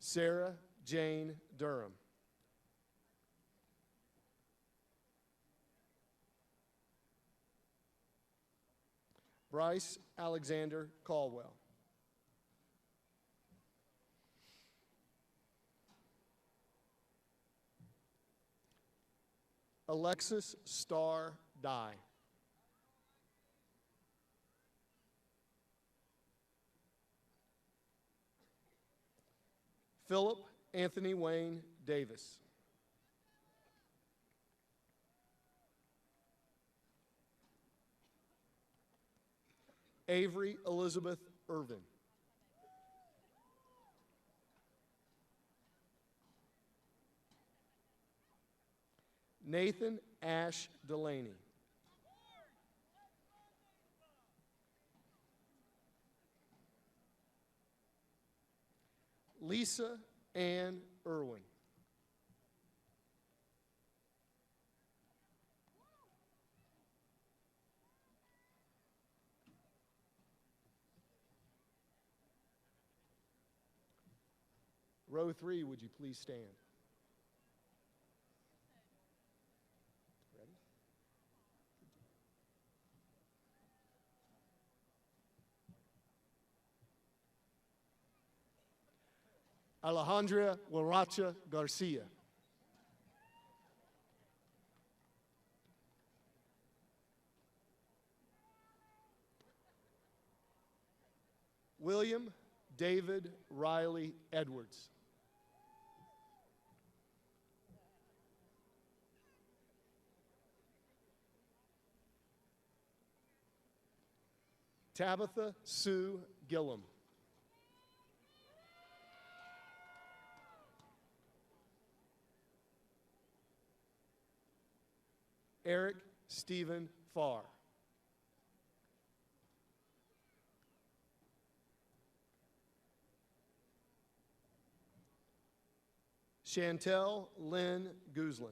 Sarah Jane Durham. Bryce Alexander Caldwell. Alexis Starr Dye. Philip Anthony Wayne Davis. Avery Elizabeth Irvin. Nathan Ash Delaney. Lisa Ann Irwin. Row 3, would you please stand? Ready? Alejandra Huaracha Garcia. William David Riley Edwards. Tabitha Sue Gillum. Eric Stephen Farr. Chantel Lynn Guzlin.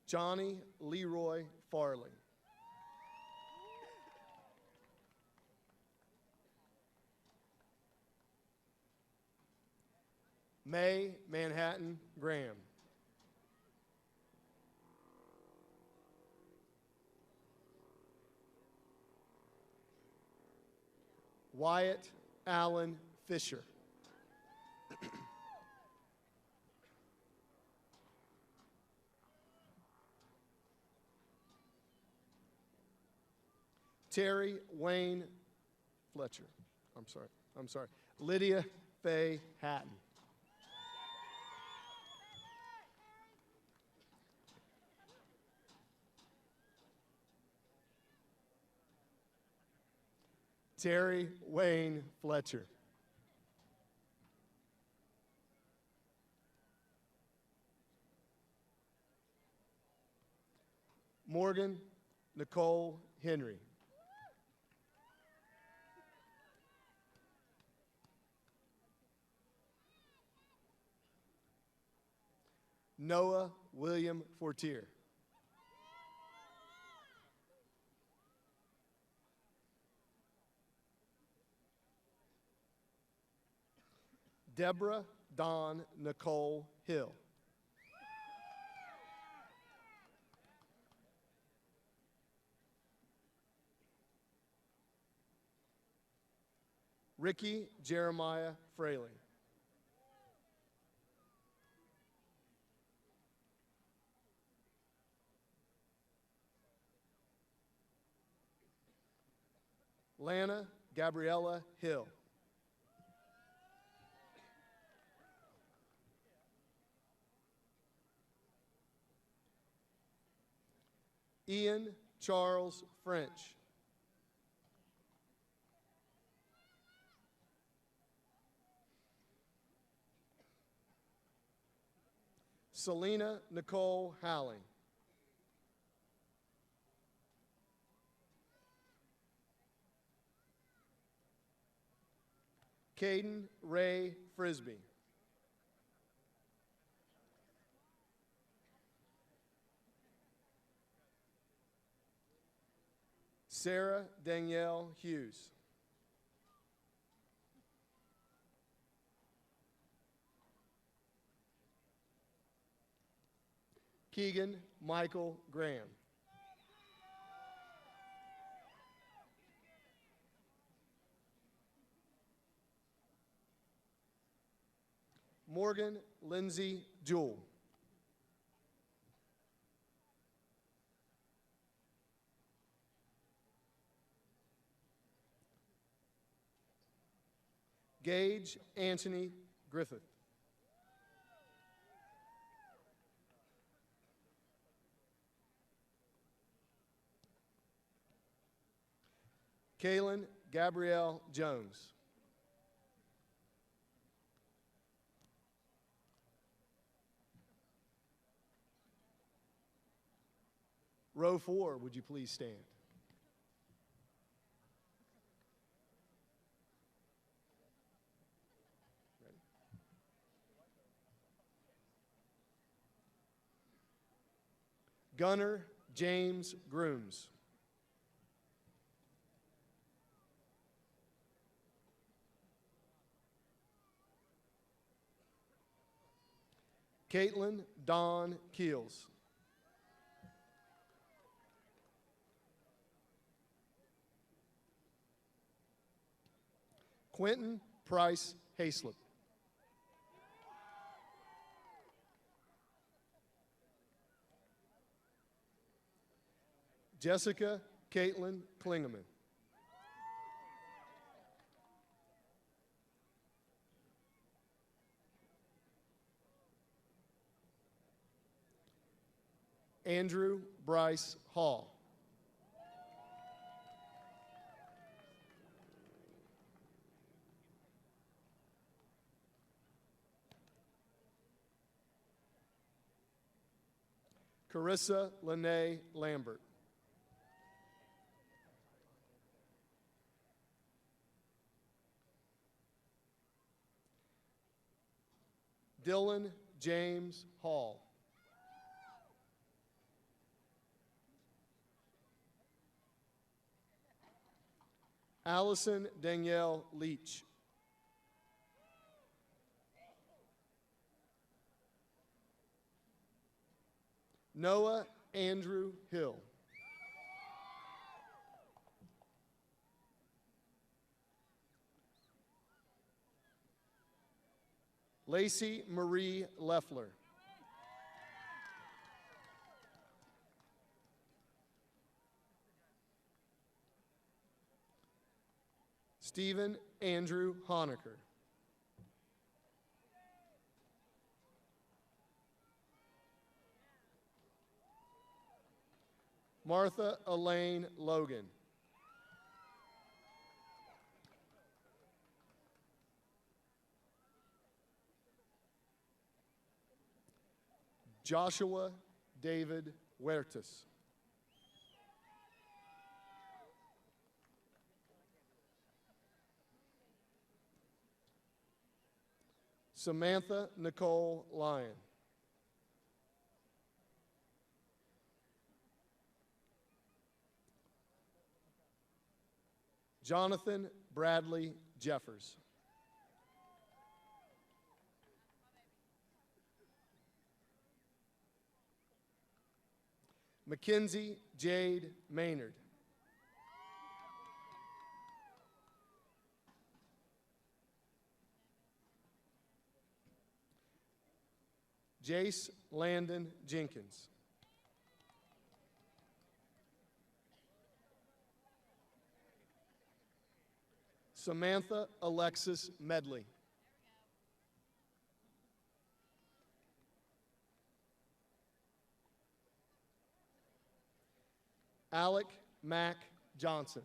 Johnny Leroy Farley. May Manhattan Graham. Wyatt Allen Fisher. Terry Wayne Fletcher. I'm sorry. Lydia Faye Hatton. Terry Wayne Fletcher. Morgan Nicole Henry. Noah William Fortier. Deborah Dawn Nicole Hill. Ricky Jeremiah Fraley. Lana Gabriella Hill. Ian Charles French. Selena Nicole Howling. Caden Ray Frisbee. Sarah Danielle Hughes. Keegan Michael Graham. Morgan Lindsay Jewell. Gage Anthony Griffith. Kaylin Gabrielle Jones. Row 4, would you please stand? Ready? Gunnar James Grooms. Caitlin Dawn Keels. Quentin Price Hayslip. Jessica Caitlin Klingeman. Andrew Bryce Hall. Carissa Lene Lambert. Dylan James Hall. Allison Danielle Leach. Noah Andrew Hill. Lacey Marie Leffler. Stephen Andrew Honaker. Martha Elaine Logan. Joshua David Huertas. Samantha Nicole Lyon. Jonathan Bradley Jeffers. Mackenzie Jade Maynard. Jace Landon Jenkins. Samantha Alexis Medley. Alec Mack Johnson.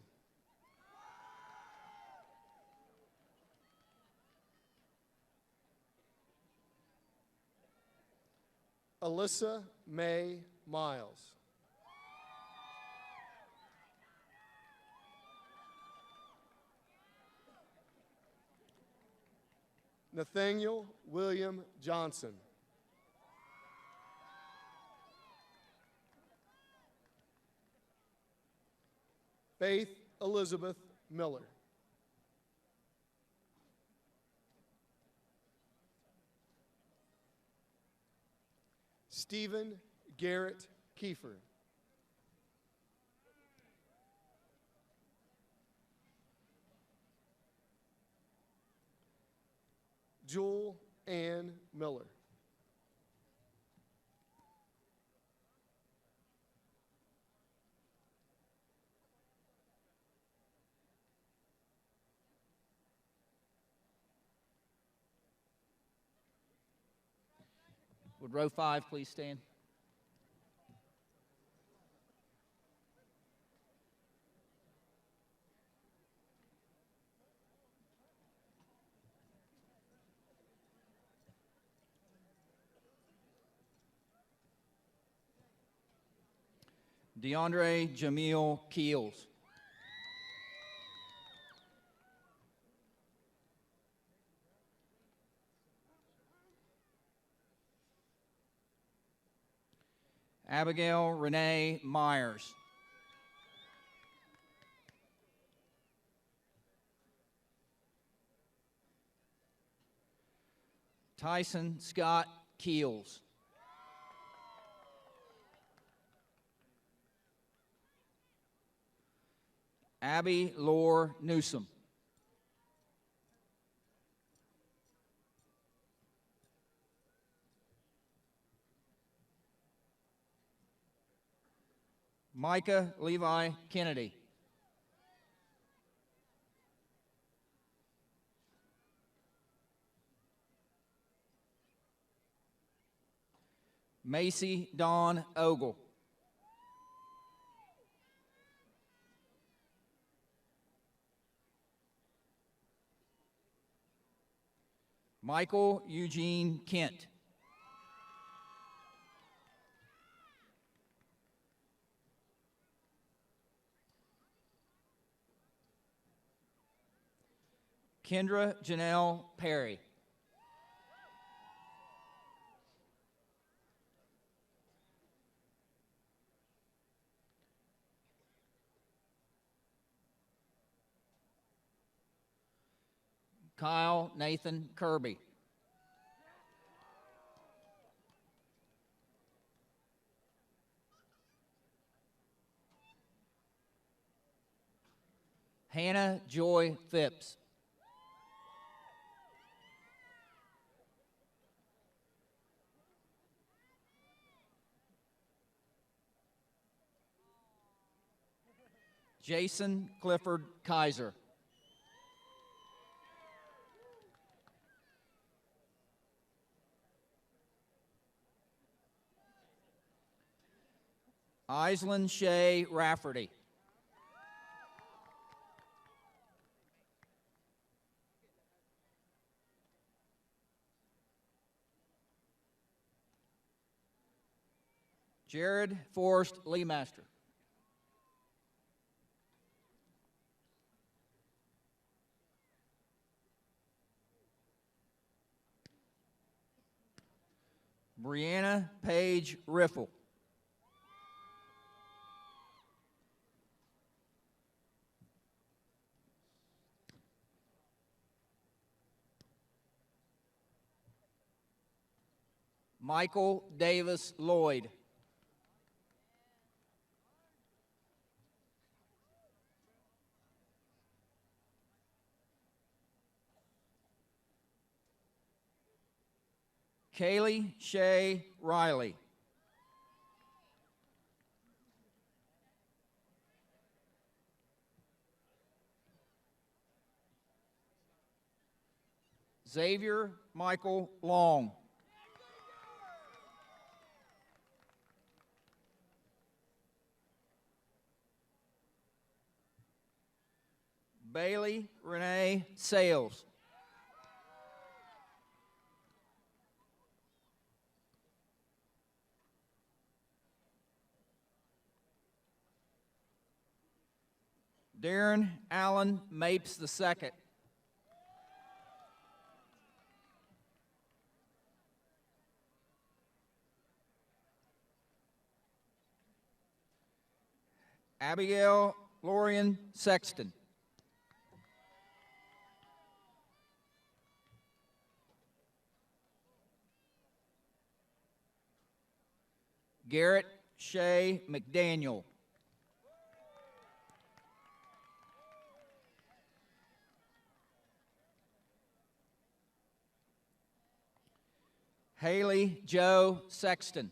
Alyssa May Miles. Nathaniel William Johnson. Faith Elizabeth Miller. Stephen Garrett Kiefer. Jewel Ann Miller. Would row 5 please stand? DeAndre Jamil Keels. Abigail Renee Myers. Tyson Scott Keels. Abby Lore Newsom. Micah Levi Kennedy. Macy Dawn Ogle. Michael Eugene Kent. Kendra Janelle Perry. Kyle Nathan Kirby. Hannah Joy Phipps. Jason Clifford Kaiser. Aislinn Shea Rafferty. Jared Forrest Leemaster. Brianna Page Riffle. Michael Davis Lloyd. Kaylee Shea Riley. Xavier Michael Long. Bailey Renee Sales. Darren Allen Mapes II. Abigail Lorian Sexton. Garrett Shea McDaniel. Haley Joe Sexton.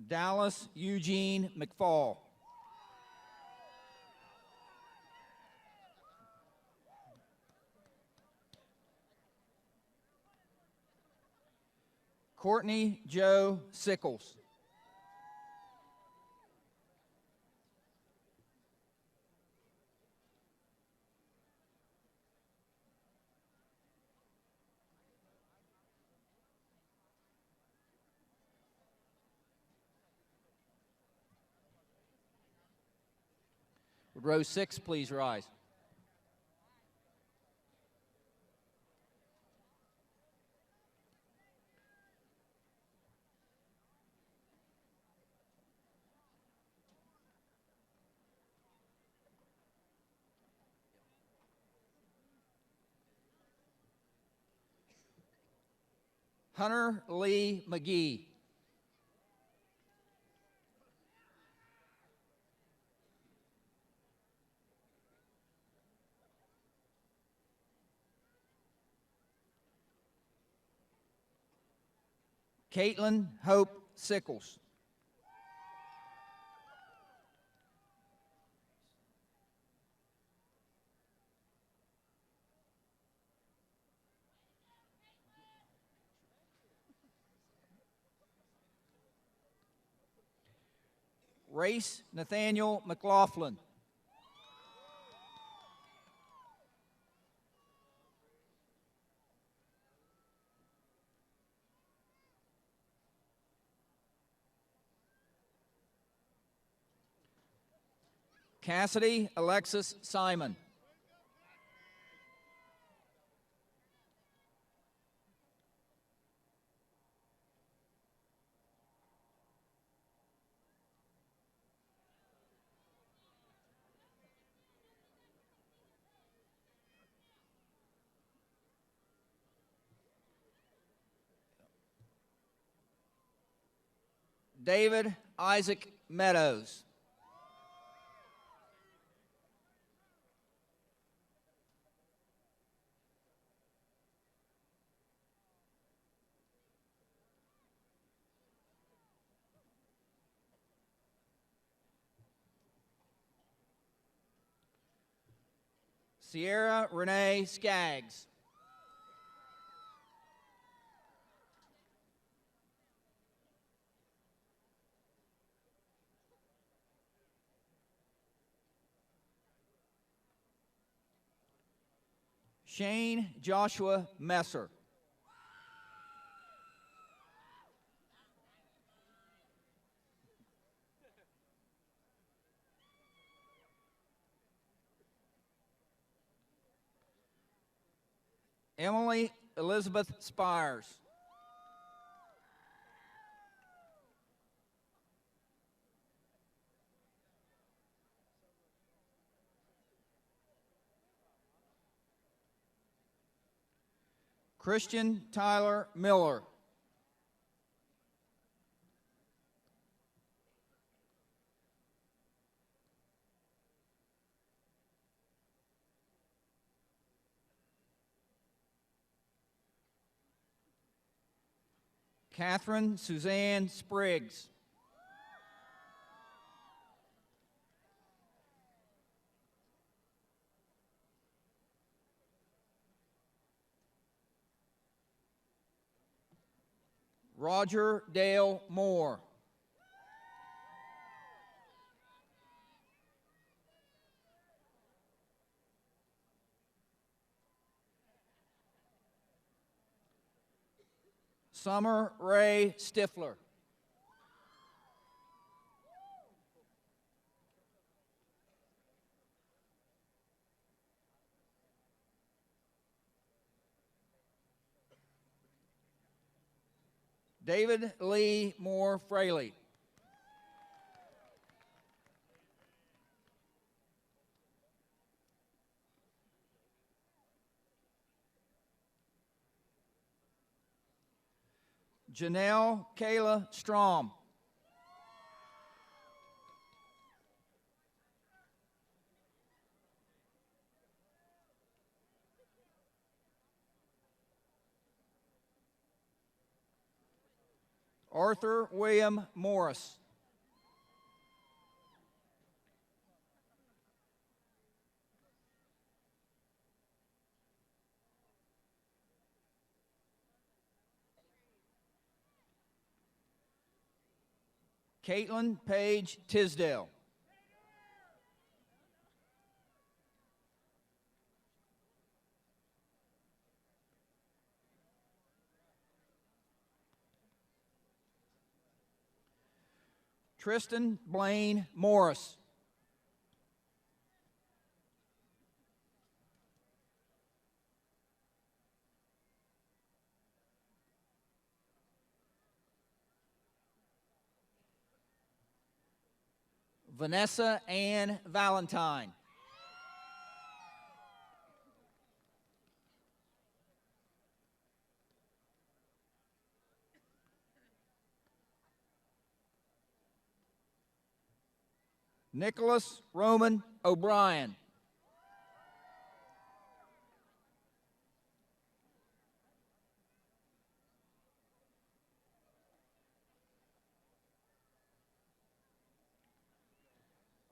Dallas Eugene McFall. Courtney Joe Sickles. Would row 6 please rise? Hunter Lee McGee. Caitlin Hope Sickles. Race Nathaniel McLaughlin. Cassidy Alexis Simon. David Isaac Meadows. Sierra Renee Skaggs. Shane Joshua Messer. Emily Elizabeth Spires. Christian Tyler Miller. Catherine Suzanne Spriggs. Roger Dale Moore. Summer Ray Stifler. David Lee Moore Fraley. Janelle Kayla Strom. Arthur William Morris. Caitlin Page Tisdale. Tristan Blaine Morris. Vanessa Ann Valentine. Nicholas Roman O'Brien.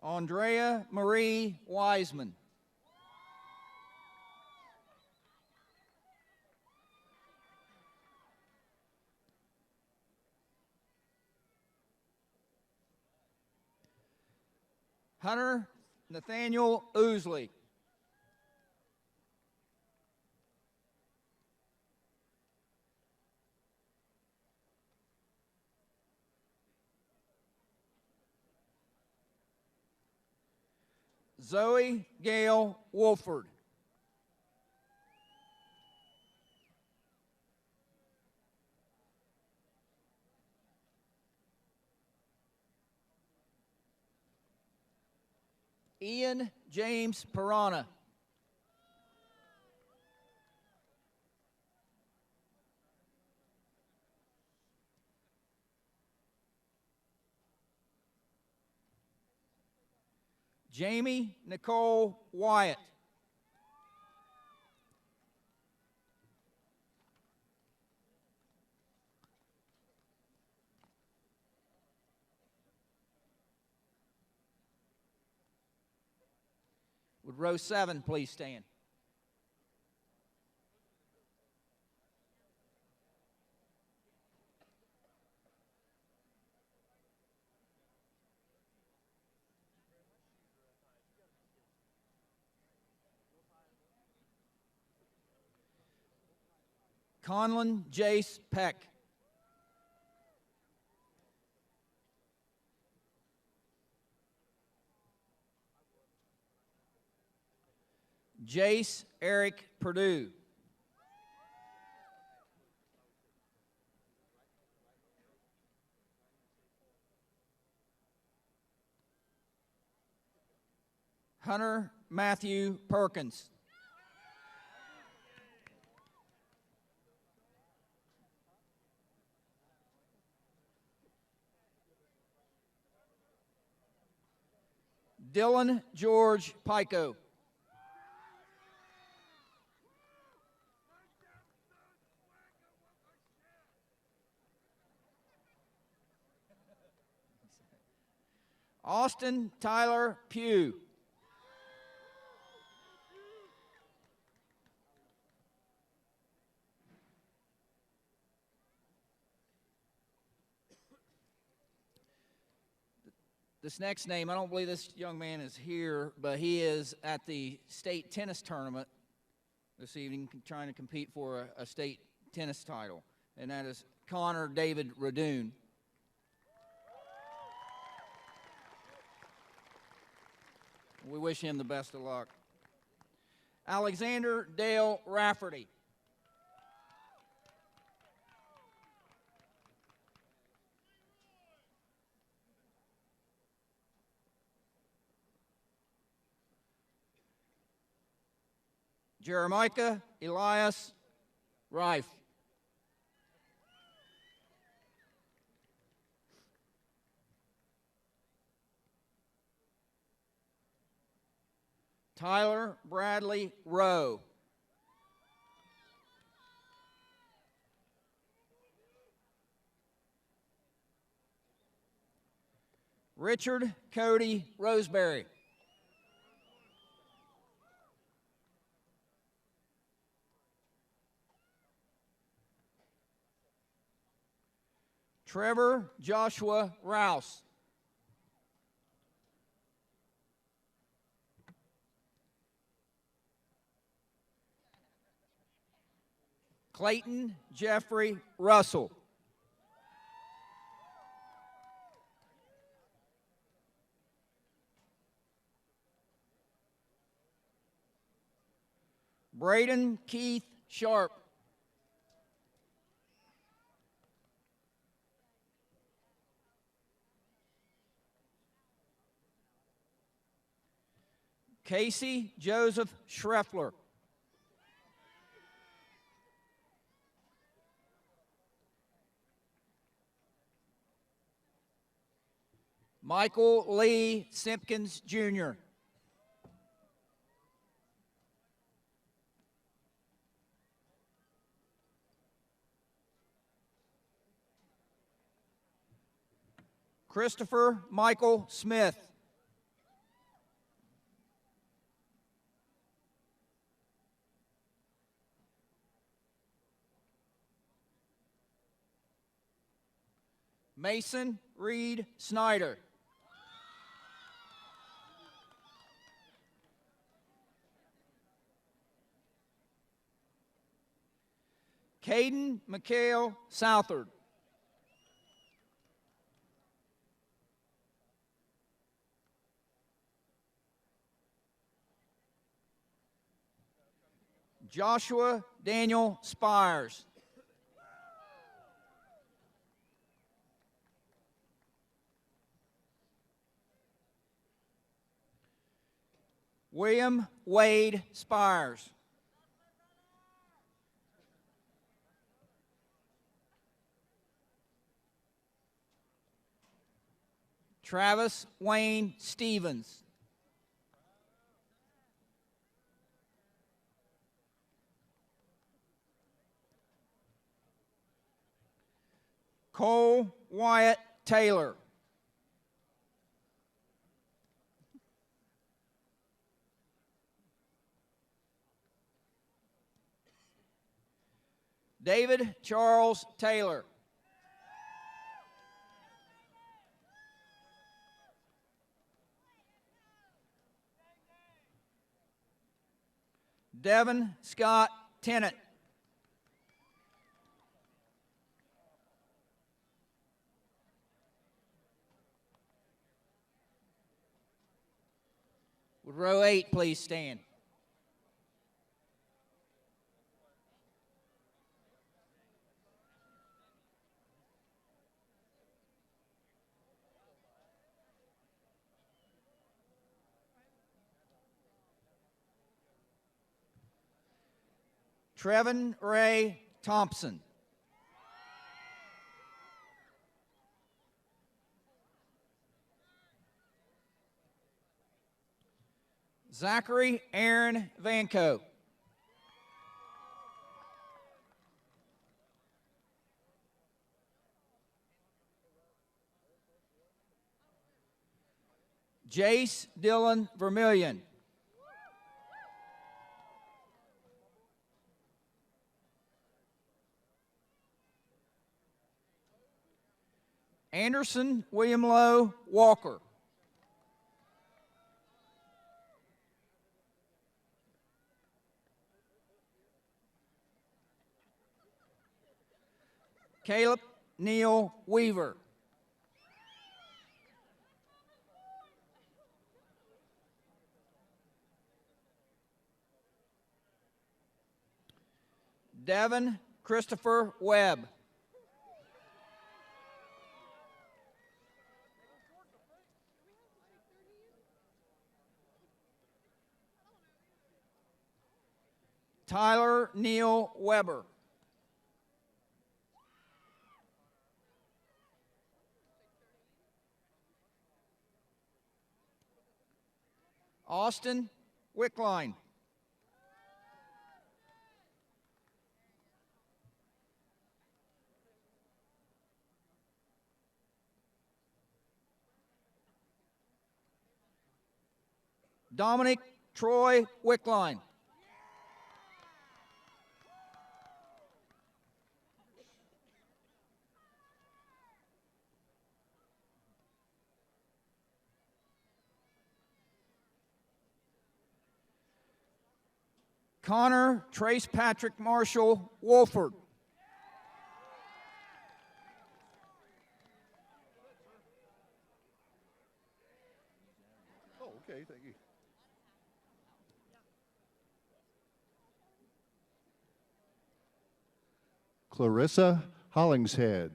Andrea Marie Wiseman. Hunter Nathaniel Oosley. Zoe Gail Wolford. Ian James Pirana. Jamie Nicole Wyatt. Would row 7 please stand? Conlon Jace Peck. Jace Eric Purdue. Hunter Matthew Perkins. Dylan George Pico. Austin Tyler Pugh. This next name, I don't believe this young man is here, but he is at the state tennis tournament this evening trying to compete for a state tennis title, and that is Connor David Radoon. We wish him the best of luck. Alexander Dale Rafferty. Jeremiah Elias Rife. Tyler Bradley Rowe. Richard Cody Roseberry. Trevor Joshua Rouse. Clayton Jeffrey Russell. Braden Keith Sharp. Casey Joseph Schreffler. Michael Lee Simpkins, Jr. Christopher Michael Smith. Mason Reed Snyder. Caden McHale Southard. Joshua Daniel Spires. William Wade Spires. Travis Wayne Stevens. Cole Wyatt Taylor. David Charles Taylor. Devin Scott Tennant. Would row 8 please stand? Trevin Ray Thompson. Zachary Aaron Vanco. Jace Dillon Vermillion. Anderson William Lowe Walker. Caleb Neal Weaver. Devin Christopher Webb. Tyler Neil Weber. Austin Wickline. Dominic Troy Wickline. Connor Trace Patrick Marshall Wolford. Oh, okay, thank you. Clarissa Hollingshead.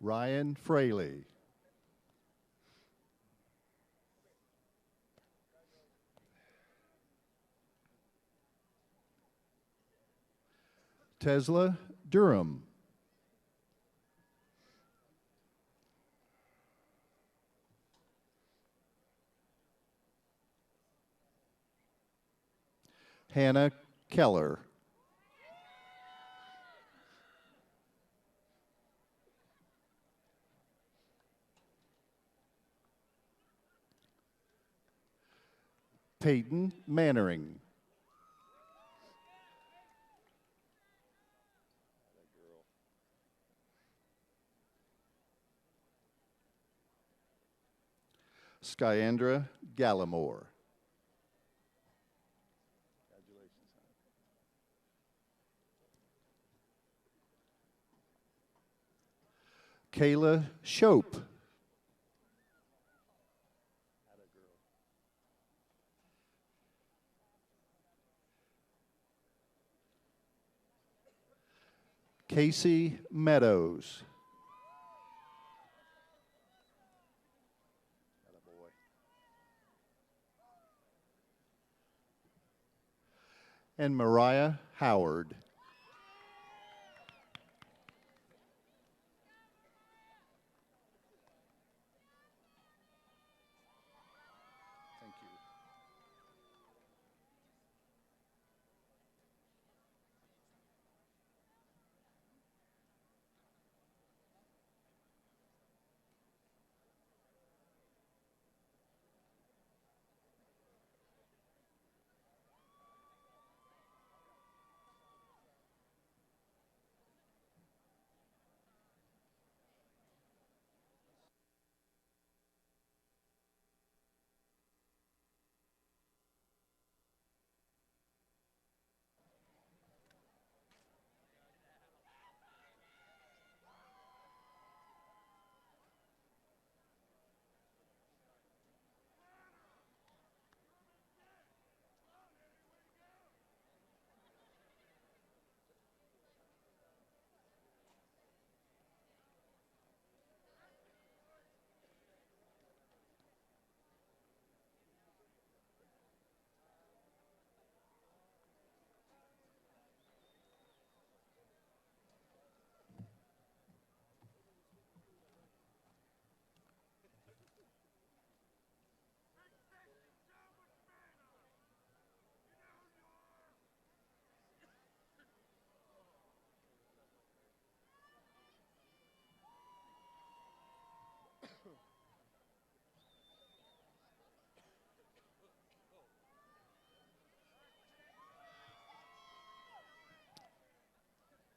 Ryan Fraley. Tesla Durham. Hannah Keller. Peyton Mannering. Skyandra Gallimore. Kayla Shope. Casey Meadows. And Mariah Howard. Thank you.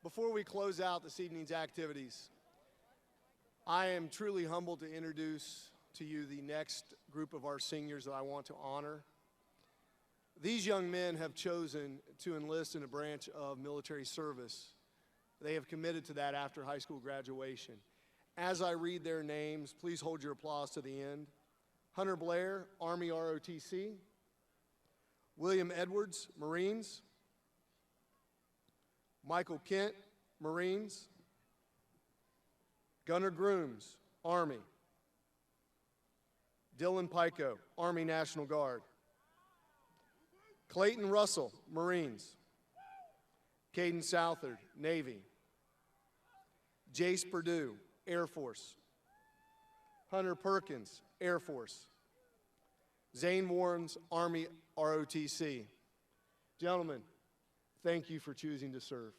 Before we close out this evening's activities, I am truly humbled to introduce to you the next group of our seniors that I want to honor. These young men have chosen to enlist in a branch of military service. They have committed to that after high school graduation. As I read their names, please hold your applause to the end. Hunter Blair, Army ROTC. William Edwards, Marines. Michael Kent, Marines. Gunnar Grooms, Army. Dylan Pico, Army National Guard. Clayton Russell, Marines. Caden Southard, Navy. Jace Purdue, Air Force. Hunter Perkins, Air Force. Zane Warrens, Army ROTC. Gentlemen, thank you for choosing to serve.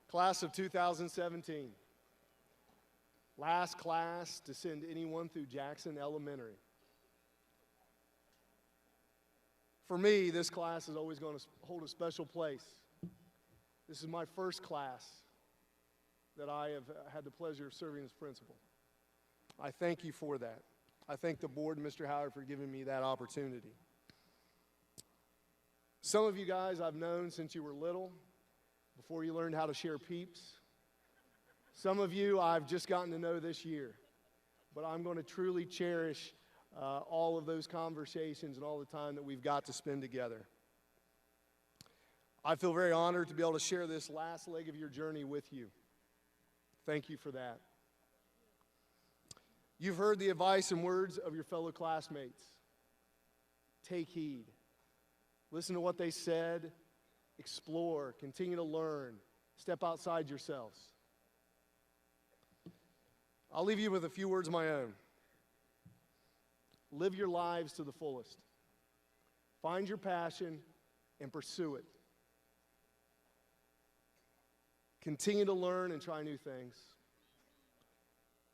Class of 2017. Last class to send anyone through Jackson Elementary. For me, this class is always going to hold a special place. This is my first class that I have had the pleasure of serving as principal. I thank you for that. I thank the board and Mr. Howard for giving me that opportunity. Some of you guys I've known since you were little, before you learned how to share peeps. Some of you I've just gotten to know this year, but I'm going to truly cherish all of those conversations and all the time that we've got to spend together. I feel very honored to be able to share this last leg of your journey with you. Thank you for that. You've heard the advice and words of your fellow classmates. Take heed. Listen to what they said. Explore, continue to learn, step outside yourselves. I'll leave you with a few words of my own. Live your lives to the fullest. Find your passion and pursue it. Continue to learn and try new things.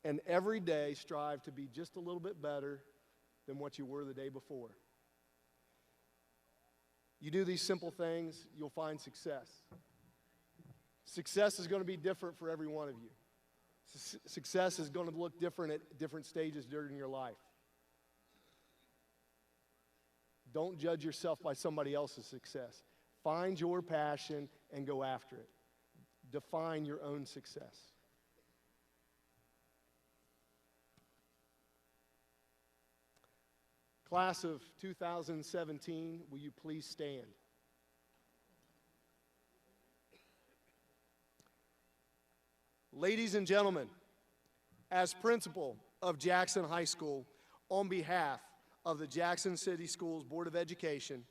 And every day strive to be just a little bit better than what you were the day before. You do these simple things, you'll find success. Success is going to be different for every one of you. Success is going to look different at different stages during your life. Don't judge yourself by somebody else's success. Find your passion and go after it. Define your own success. Class of 2017, will you please stand? Ladies and gentlemen, as principal of Jackson High School, on behalf of the Jackson City Schools Board of Education,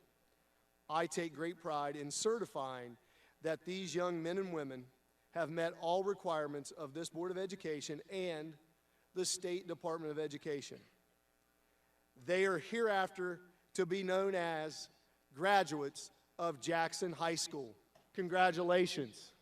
I take great pride in certifying that these young men and women have met all requirements of this Board of Education and the State Department of Education. They are hereafter to be known as graduates of Jackson High School. Congratulations.